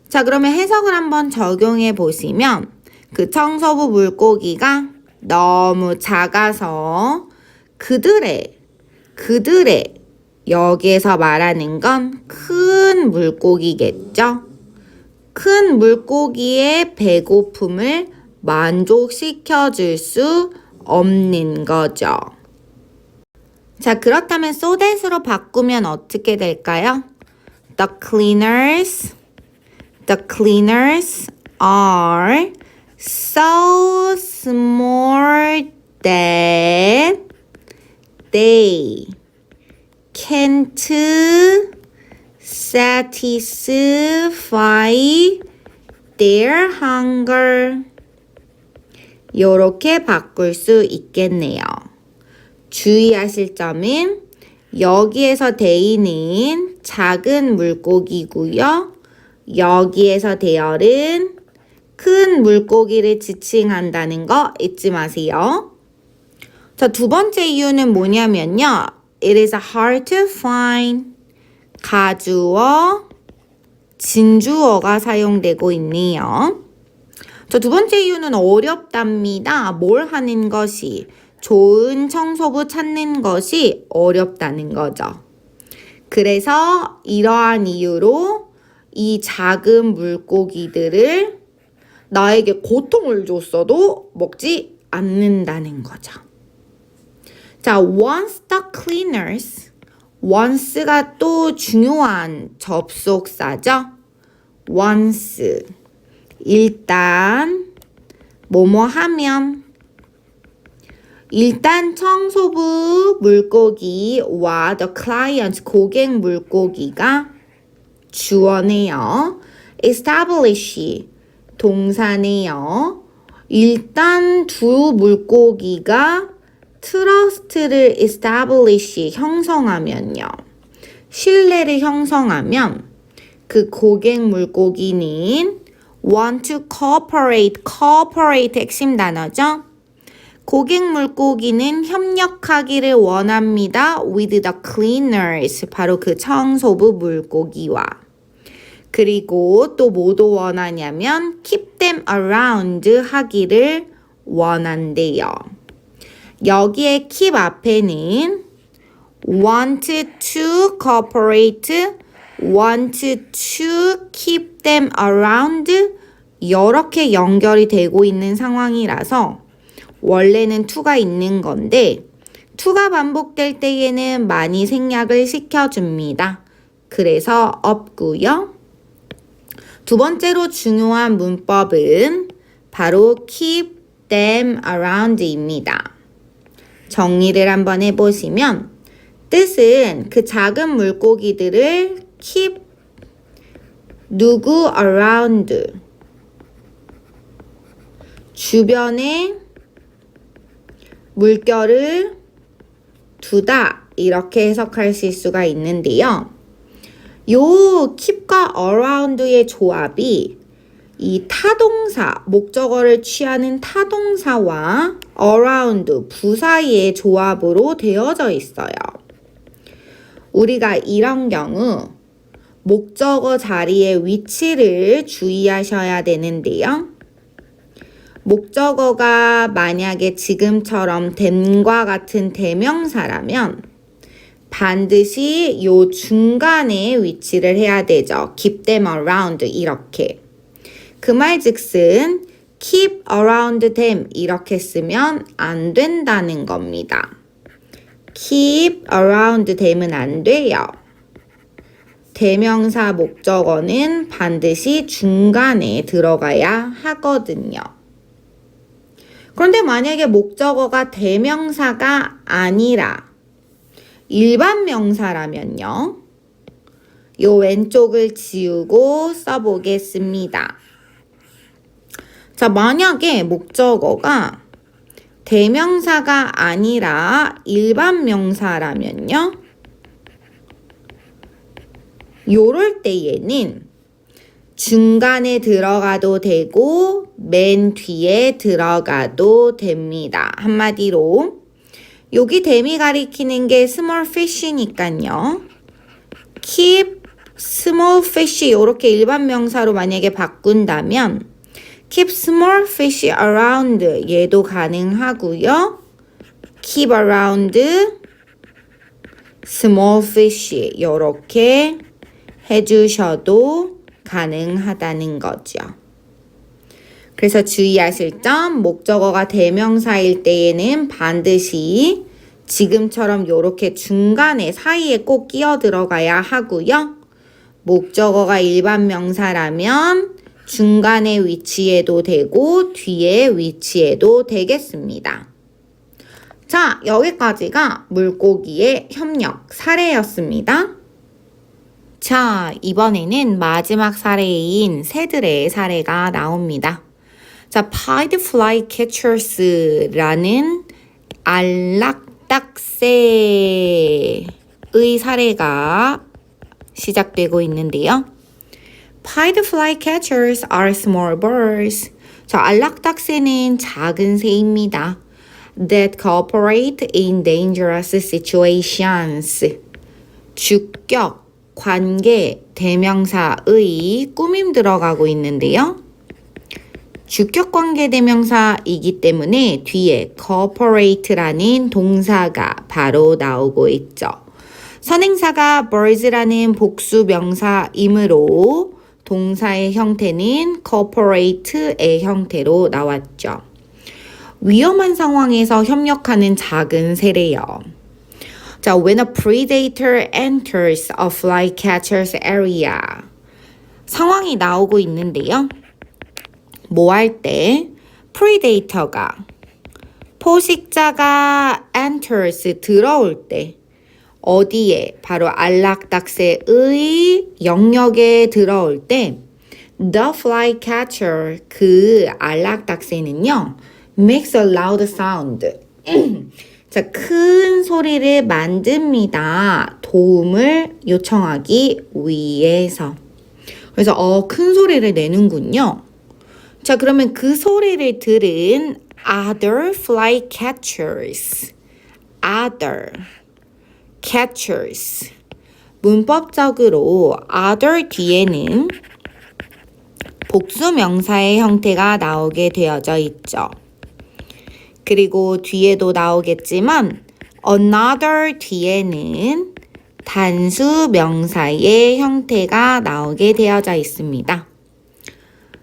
자, 그러면 해석을 한번 적용해 보시면 그 청소부 물고기가 너무 작아서 그들의 여기에서 말하는 건 큰 물고기겠죠. 큰 물고기의 배고픔을 만족시켜줄 수 없는 거죠. 자, 그렇다면 so that으로 바꾸면 어떻게 될까요? The cleaners are so small that they can't satisfy their hunger. 요렇게 바꿀 수 있겠네요. 주의하실 점은 여기에서 대의는 작은 물고기고요. 여기에서 대열은 큰 물고기를 지칭한다는 거 잊지 마세요. 자, 두 번째 이유는 뭐냐면요. It is hard to find. 가주어, 진주어가 사용되고 있네요. 자, 두 번째 이유는 어렵답니다. 뭘 하는 것이, 좋은 청소부 찾는 것이 어렵다는 거죠. 그래서 이러한 이유로 이 작은 물고기들을 나에게 고통을 줬어도 먹지 않는다는 거죠. 자, once the cleaners, once가 또 중요한 접속사죠. once, 일단 뭐뭐 하면 일단 청소부 물고기와 the client 고객 물고기가 주어네요. establish 동사네요. 일단 두 물고기가 trust를 establish 형성하면요. 신뢰를 형성하면 그 고객 물고기는 want to cooperate 핵심 단어죠. 고객 물고기는 협력하기를 원합니다. with the cleaners 바로 그 청소부 물고기와 그리고 또 뭐도 원하냐면 keep them around 하기를 원한대요. 여기에 keep 앞에는 want to cooperate, want to keep them around 이렇게 연결이 되고 있는 상황이라서 원래는 to가 있는 건데 to가 반복될 때에는 많이 생략을 시켜줍니다. 그래서 없고요. 두 번째로 중요한 문법은 바로 keep them around입니다. 정리를 한번 해보시면 뜻은 그 작은 물고기들을 keep 누구 around 주변에 물결을 두다 이렇게 해석하실 수가 있는데요. 요 keep과 around의 조합이 이 타동사, 목적어를 취하는 타동사와 around, 부사의 조합으로 되어져 있어요. 우리가 이런 경우 목적어 자리의 위치를 주의하셔야 되는데요. 목적어가 만약에 지금처럼 them과 같은 대명사라면 반드시 요 중간에 위치를 해야 되죠. keep them around 이렇게. 그 말즉슨 keep around them 이렇게 쓰면 안 된다는 겁니다. keep around them은 안 돼요. 대명사 목적어는 반드시 중간에 들어가야 하거든요. 그런데 만약에 목적어가 대명사가 아니라 일반 명사라면요. 요 왼쪽을 지우고 써보겠습니다. 자, 만약에 목적어가 대명사가 아니라 일반 명사라면요. 요럴 때에는 중간에 들어가도 되고 맨 뒤에 들어가도 됩니다. 한마디로 여기 댐이 가리키는 게 small fish니까요. keep small fish 이렇게 일반 명사로 만약에 바꾼다면 keep small fish around 얘도 가능하고요. keep around small fish 이렇게 해주셔도 가능하다는 거죠. 그래서 주의하실 점, 목적어가 대명사일 때에는 반드시 지금처럼 이렇게 중간에 사이에 꼭 끼어 들어가야 하고요. 목적어가 일반 명사라면 중간에 위치해도 되고 뒤에 위치해도 되겠습니다. 자, 여기까지가 물고기의 협력 사례였습니다. 자, 이번에는 마지막 사례인 새들의 사례가 나옵니다. 자, pied fly catchers라는 안락딱새의 사례가 시작되고 있는데요. Pied fly catchers are small birds. 자, 안락딱새는 작은 새입니다. That cooperate in dangerous situations. 주격, 관계, 대명사의 꾸밈 들어가고 있는데요. 주격 관계 대명사이기 때문에 뒤에 cooperate라는 동사가 바로 나오고 있죠. 선행사가 birds라는 복수 명사이므로 동사의 형태는 cooperate의 형태로 나왔죠. 위험한 상황에서 협력하는 작은 새래요. 자, when a predator enters a flycatcher's area. 상황이 나오고 있는데요. 뭐 할 때? predator가 포식자가 enters 들어올 때 어디에? 바로 안락닥새의 영역에 들어올 때 the flycatcher 그 안락닥새는요 makes a loud sound 자, 큰 소리를 만듭니다. 도움을 요청하기 위해서. 그래서 큰 소리를 내는군요. 자, 그러면 그 소리를 들은 other flycatchers. other catchers. 문법적으로 other 뒤에는 복수 명사의 형태가 나오게 되어져 있죠. 그리고 뒤에도 나오겠지만 another 뒤에는 단수 명사의 형태가 나오게 되어져 있습니다.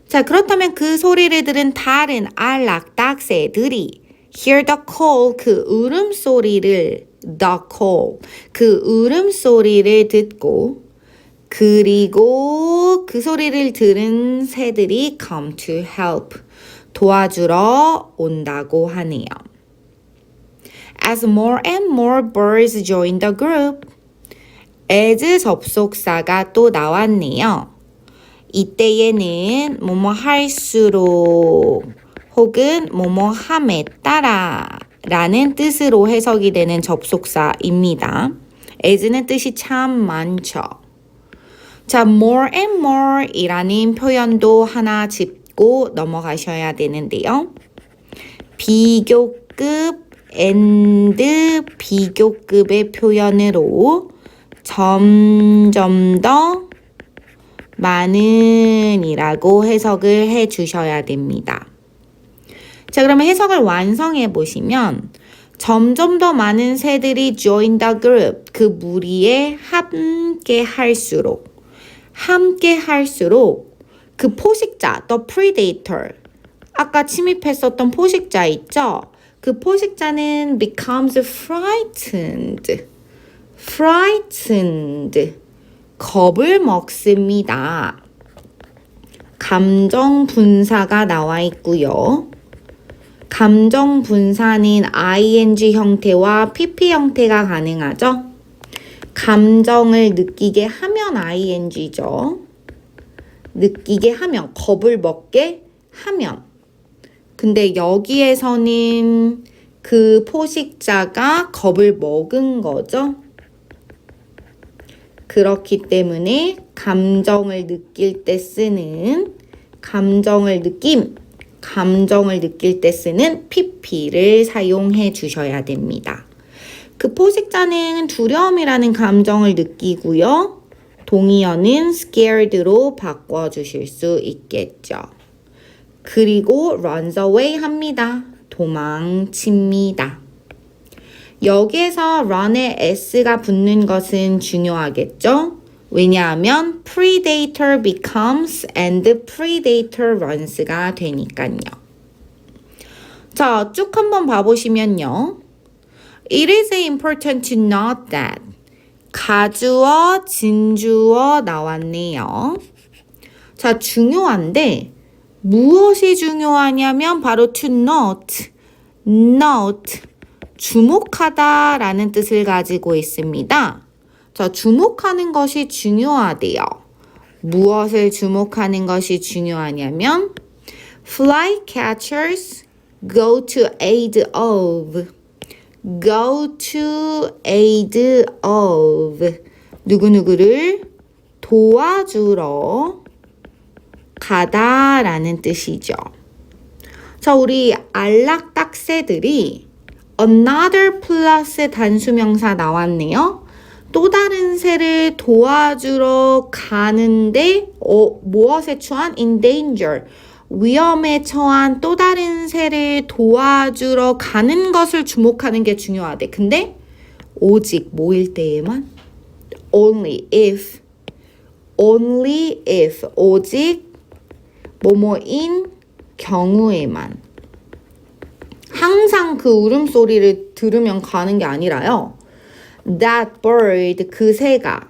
자, 그렇다면 그 소리를 들은 다른 안락닥새들이 hear the call 그 울음소리를 the call 그 울음소리를 듣고 그리고 그 소리를 들은 새들이 come to help 도와주러 온다고 하네요. As more and more birds join the group. as 접속사가 또 나왔네요. 이때에는 뭐뭐 할수록 혹은 뭐뭐 함에 따라 라는 뜻으로 해석이 되는 접속사입니다. as는 뜻이 참 많죠. 자, more and more 이라는 표현도 하나 짚고 넘어가셔야 되는데요. 비교급 and 비교급의 표현으로 점점 더 많은 이라고 해석을 해 주셔야 됩니다. 자, 그러면 해석을 완성해 보시면 점점 더 많은 새들이 join the group 그 무리에 함께 할수록 그 포식자 the predator 아까 침입했었던 포식자 있죠? 그 포식자는 becomes frightened 겁을 먹습니다. 감정 분사가 나와 있고요. 감정 분사는 ing 형태와 pp 형태가 가능하죠. 감정을 느끼게 하면 ing죠. 느끼게 하면, 겁을 먹게 하면. 근데 여기에서는 그 포식자가 겁을 먹은 거죠. 그렇기 때문에 감정을 느낄 때 쓰는 감정을 느낄 때 쓰는 pp를 사용해 주셔야 됩니다. 그 포식자는 두려움이라는 감정을 느끼고요. 동의어는 scared로 바꿔주실 수 있겠죠. 그리고 runs away 합니다. 도망칩니다. 여기에서 run에 s가 붙는 것은 중요하겠죠? 왜냐하면 predator becomes and predator runs가 되니까요. 자, 쭉 한번 봐보시면요. It is important to note that 가주어, 진주어 나왔네요. 자, 중요한데 무엇이 중요하냐면 바로 to note, 주목하다라는 뜻을 가지고 있습니다. 자, 주목하는 것이 중요하대요. 무엇을 주목하는 것이 중요하냐면 flycatchers go to aid of 누구누구를 도와주러 가다라는 뜻이죠. 자, 우리 안락딱새들이 another plus 단수명사 나왔네요. 또 다른 새를 도와주러 가는데 무엇에 처한? in danger. 위험에 처한 또 다른 새를 도와주러 가는 것을 주목하는 게 중요하대. 근데 오직 뭐일 때에만? only if 오직 뭐뭐인 경우에만. 항상 그 울음소리를 들으면 가는 게 아니라요. That bird, 그 새가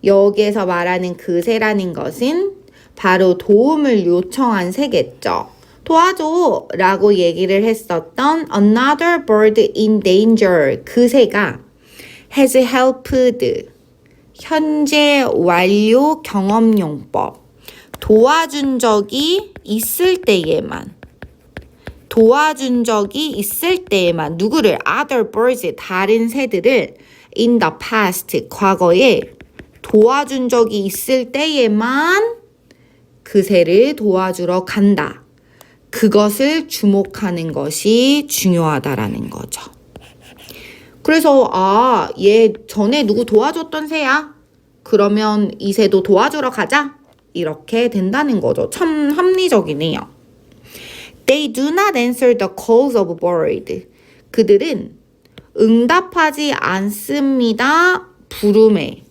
여기에서 말하는 그 새라는 것은 바로 도움을 요청한 새겠죠. 도와줘 라고 얘기를 했었던 another bird in danger 그 새가 has helped 현재 완료 경험용법 도와준 적이 있을 때에만 누구를 other birds 다른 새들을 in the past 과거에 도와준 적이 있을 때에만 그 새를 도와주러 간다. 그것을 주목하는 것이 중요하다라는 거죠. 그래서 얘 전에 누구 도와줬던 새야? 그러면 이 새도 도와주러 가자. 이렇게 된다는 거죠. 참 합리적이네요. They do not answer the calls of bird. 그들은 응답하지 않습니다. 부름에.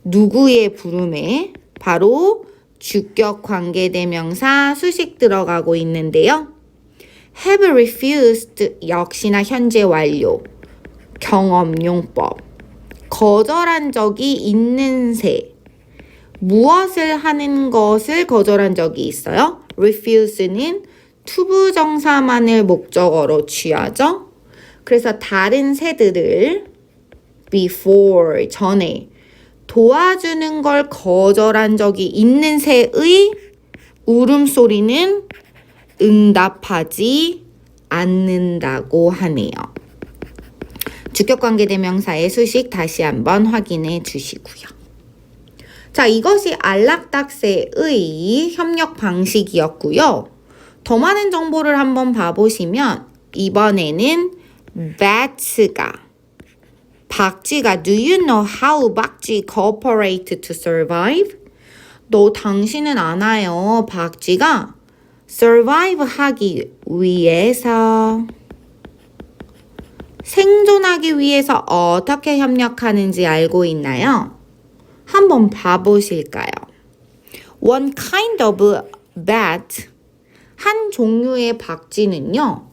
누구의 부름에? 바로 주격 관계대명사 수식 들어가고 있는데요. have refused 역시나 현재 완료. 경험용법. 거절한 적이 있는 새. 무엇을 하는 것을 거절한 적이 있어요? refuse는 투부정사만을 목적어로 취하죠. 그래서 다른 새들을 before 전에 도와주는 걸 거절한 적이 있는 새의 울음소리는 응답하지 않는다고 하네요. 주격관계대명사의 수식 다시 한번 확인해 주시고요. 자, 이것이 안락닥새의 협력 방식이었고요. 더 많은 정보를 한번 봐보시면 이번에는 박쥐가 Do you know how 박쥐 cooperate to survive? 당신은 아나요? 박쥐가 survive 하기 위해서 생존하기 위해서 어떻게 협력하는지 알고 있나요? 한번 봐보실까요? One kind of bat 한 종류의 박쥐는요.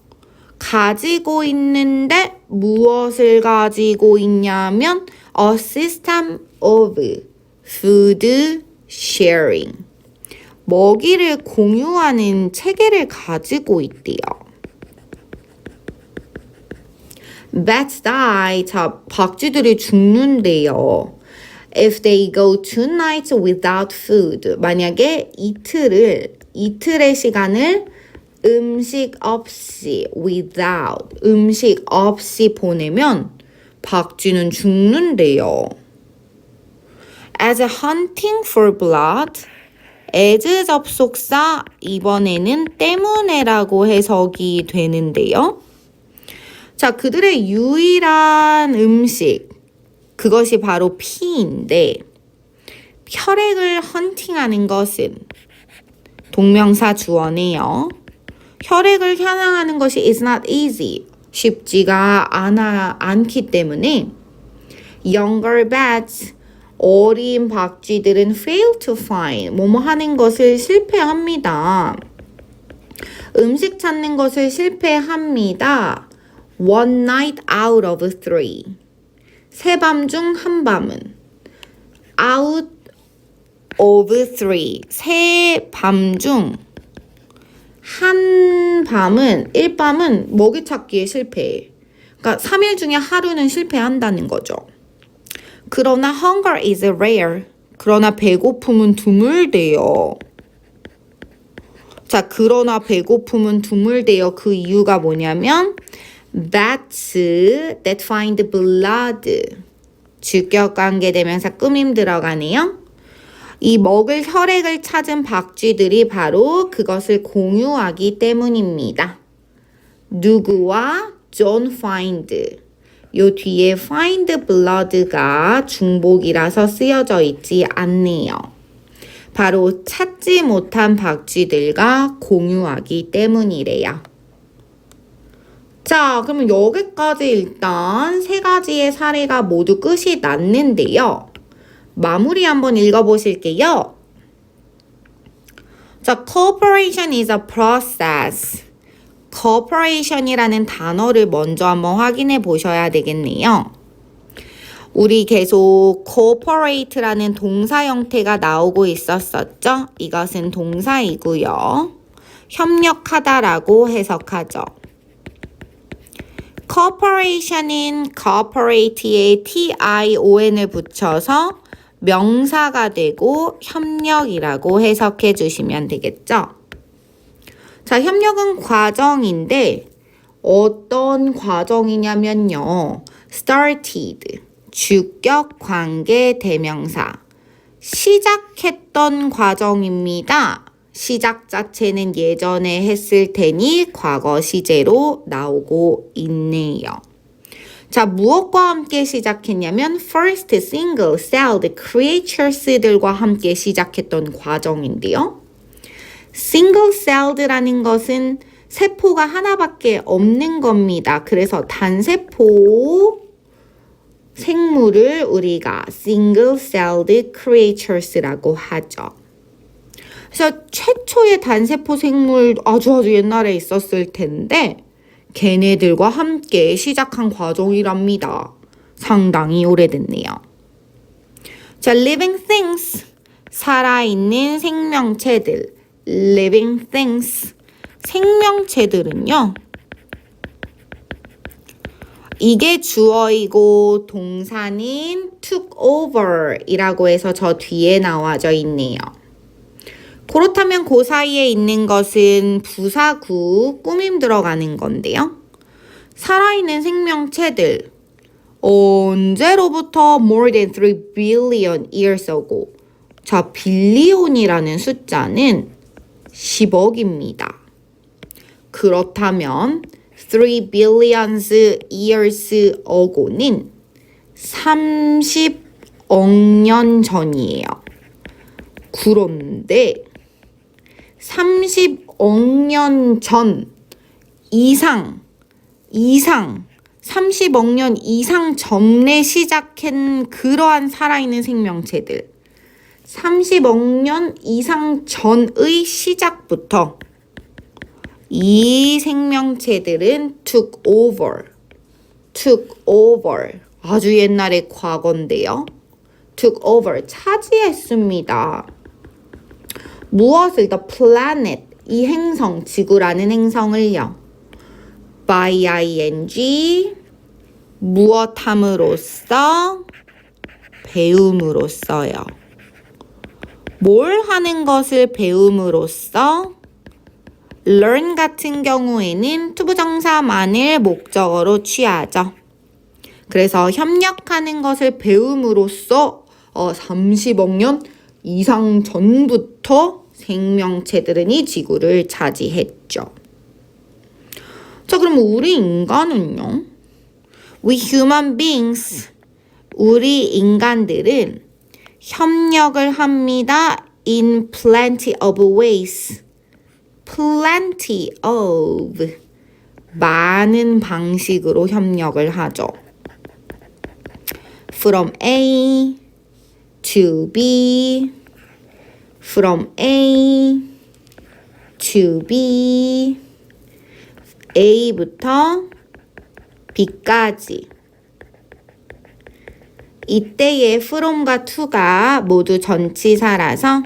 가지고 있는데 무엇을 가지고 있냐면 a system of food sharing. 먹이를 공유하는 체계를 가지고 있대요. Bats die. 자, 박쥐들이 죽는데요. If they go 2 nights without food. 만약에 이틀의 시간을 음식 없이 보내면 박쥐는 죽는데요. As hunting for blood, as 접속사 이번에는 때문에라고 해석이 되는데요. 자, 그들의 유일한 음식 그것이 바로 피인데 혈액을 헌팅하는 것은 동명사 주어네요. 혈액을 겨냥하는 것이 is not easy. 쉽지가 않기 때문에 younger bats 어린 박쥐들은 fail to find 뭐뭐 하는 것을 실패합니다. 음식 찾는 것을 실패합니다. One night out of 3. 세 밤 중 한 밤은 out of 3. 세 밤 중 한 밤은 1밤은 먹이 찾기에 실패해. 그러니까 3일 중에 하루는 실패한다는 거죠. 그러나 hunger is rare. 그러나 배고픔은 드물대요. 자, 그러나 배고픔은 드물대요. 그 이유가 뭐냐면 bats that find blood. 주격관계대명사 꾸밈 들어가네요. 이 먹을 혈액을 찾은 박쥐들이 바로 그것을 공유하기 때문입니다. 누구와 John find. 요 뒤에 find blood가 중복이라서 쓰여져 있지 않네요. 바로 찾지 못한 박쥐들과 공유하기 때문이래요. 자, 그러면 여기까지 일단 세 가지의 사례가 모두 끝이 났는데요. 마무리 한번 읽어보실게요. 자, cooperation is a process. cooperation이라는 단어를 먼저 한번 확인해 보셔야 되겠네요. 우리 계속 cooperate라는 동사 형태가 나오고 있었었죠? 이것은 동사이고요. 협력하다라고 해석하죠. corporation인 corporate에 tion을 붙여서 명사가 되고 협력이라고 해석해 주시면 되겠죠. 자, 협력은 과정인데 어떤 과정이냐면요. started, 주격 관계 대명사. 시작했던 과정입니다. 시작 자체는 예전에 했을 테니 과거 시제로 나오고 있네요. 자, 무엇과 함께 시작했냐면 first single celled creatures들과 함께 시작했던 과정인데요. single celled라는 것은 세포가 하나밖에 없는 겁니다. 그래서 단세포 생물을 우리가 single celled creatures라고 하죠. 그래서 최초의 단세포 생물 아주 옛날에 있었을 텐데 걔네들과 함께 시작한 과정이랍니다. 상당히 오래됐네요. 자, living things, 살아있는 생명체들. living things, 생명체들은요. 이게 주어이고 동사는 took over 이라고 해서 저 뒤에 나와져 있네요. 그렇다면 그 사이에 있는 것은 부사구 꾸밈 들어가는 건데요. 살아있는 생명체들 언제로부터 more than 3 billion years ago. 자, 빌리온이라는 숫자는 10억입니다. 그렇다면 3 billions years ago는 30억 년 전이에요. 그런데 30억 년 전 이상 30억 년 이상 전에 시작한 그러한 살아있는 생명체들 30억 년 이상 전의 시작부터 이 생명체들은 took over 아주 옛날의 과거인데요. took over 차지했습니다. 무엇을? the planet 이 행성 지구라는 행성을요. by ing 무엇함으로써 배움으로써요. 뭘 하는 것을 배움으로써 learn 같은 경우에는 투부정사만을 목적어로 취하죠. 그래서 협력하는 것을 배움으로써 30억 년 이상 전부터 생명체들은 이 지구를 차지했죠. 자, 그럼 우리 인간은요? We human beings, 우리 인간들은 협력을 합니다. in plenty of ways. plenty of 많은 방식으로 협력을 하죠. from A to B, from A to B, A부터 B까지. 이때의 from과 to가 모두 전치사라서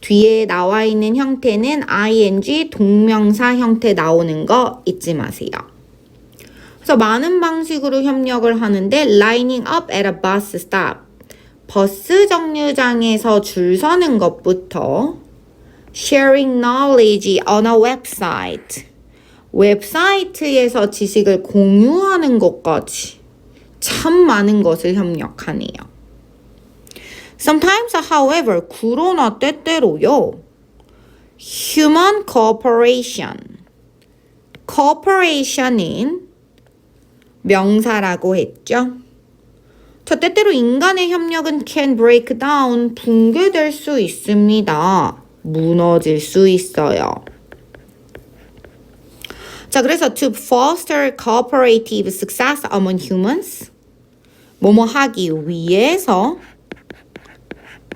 뒤에 나와 있는 형태는 ing 동명사 형태 나오는 거 잊지 마세요. 그래서 많은 방식으로 협력을 하는데 lining up at a bus stop. 버스 정류장에서 줄 서는 것부터 sharing knowledge on a website. 웹사이트에서 지식을 공유하는 것까지 참 많은 것을 협력하네요. Sometimes, however, 그러나 때때로요. Human cooperation. cooperation은 명사라고 했죠. 자, 때때로 인간의 협력은 can break down, 붕괴될 수 있습니다. 무너질 수 있어요. 자, 그래서 to foster cooperative success among humans, 뭐뭐 하기 위해서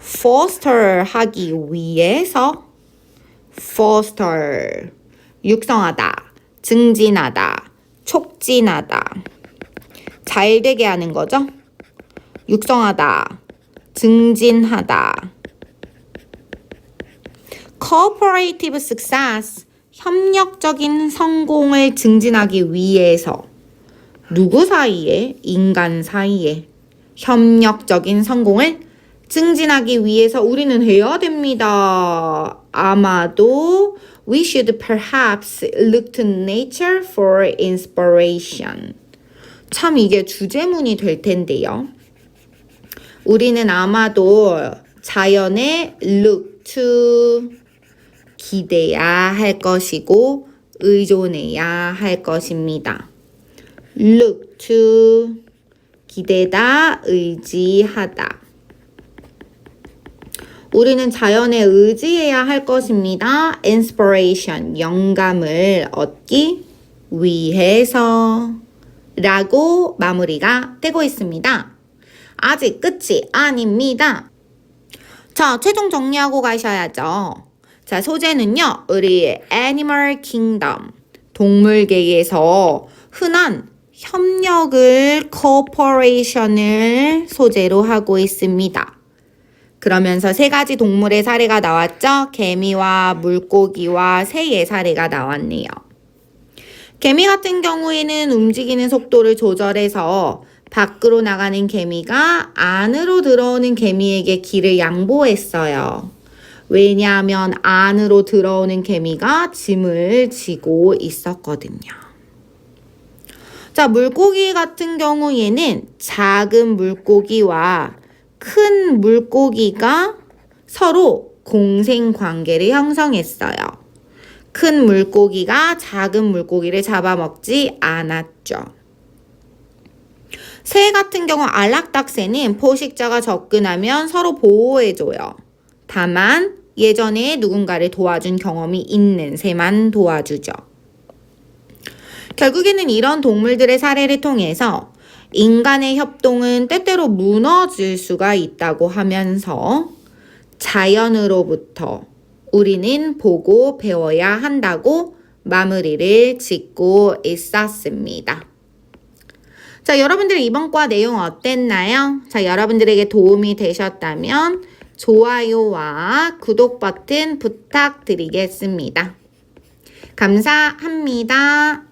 foster 하기 위해서 foster 육성하다, 증진하다, 촉진하다 잘 되게 하는 거죠. 육성하다, 증진하다 cooperative success, 협력적인 성공을 증진하기 위해서 누구 사이에? 인간 사이에 협력적인 성공을 증진하기 위해서 우리는 해야 됩니다. 아마도 we should perhaps look to nature for inspiration. 참 이게 주제문이 될 텐데요. 우리는 아마도 자연에 look to 기대야 할 것이고 의존해야 할 것입니다. look to 기대다, 의지하다. 우리는 자연에 의지해야 할 것입니다. inspiration, 영감을 얻기 위해서 라고 마무리가 되고 있습니다. 아직 끝이 아닙니다. 자, 최종 정리하고 가셔야죠. 자, 소재는요. 우리 Animal Kingdom, 동물계에서 흔한 협력을, cooperation을 소재로 하고 있습니다. 그러면서 세 가지 동물의 사례가 나왔죠. 개미와 물고기와 새의 사례가 나왔네요. 개미 같은 경우에는 움직이는 속도를 조절해서 밖으로 나가는 개미가 안으로 들어오는 개미에게 길을 양보했어요. 왜냐하면 안으로 들어오는 개미가 짐을 지고 있었거든요. 자, 물고기 같은 경우에는 작은 물고기와 큰 물고기가 서로 공생 관계를 형성했어요. 큰 물고기가 작은 물고기를 잡아먹지 않았죠. 새 같은 경우 안락닭새는 포식자가 접근하면 서로 보호해줘요. 다만 예전에 누군가를 도와준 경험이 있는 새만 도와주죠. 결국에는 이런 동물들의 사례를 통해서 인간의 협동은 때때로 무너질 수가 있다고 하면서 자연으로부터 우리는 보고 배워야 한다고 마무리를 짓고 있었습니다. 자, 여러분들 이번 과 내용 어땠나요? 자, 여러분들에게 도움이 되셨다면 좋아요와 구독 버튼 부탁드리겠습니다. 감사합니다.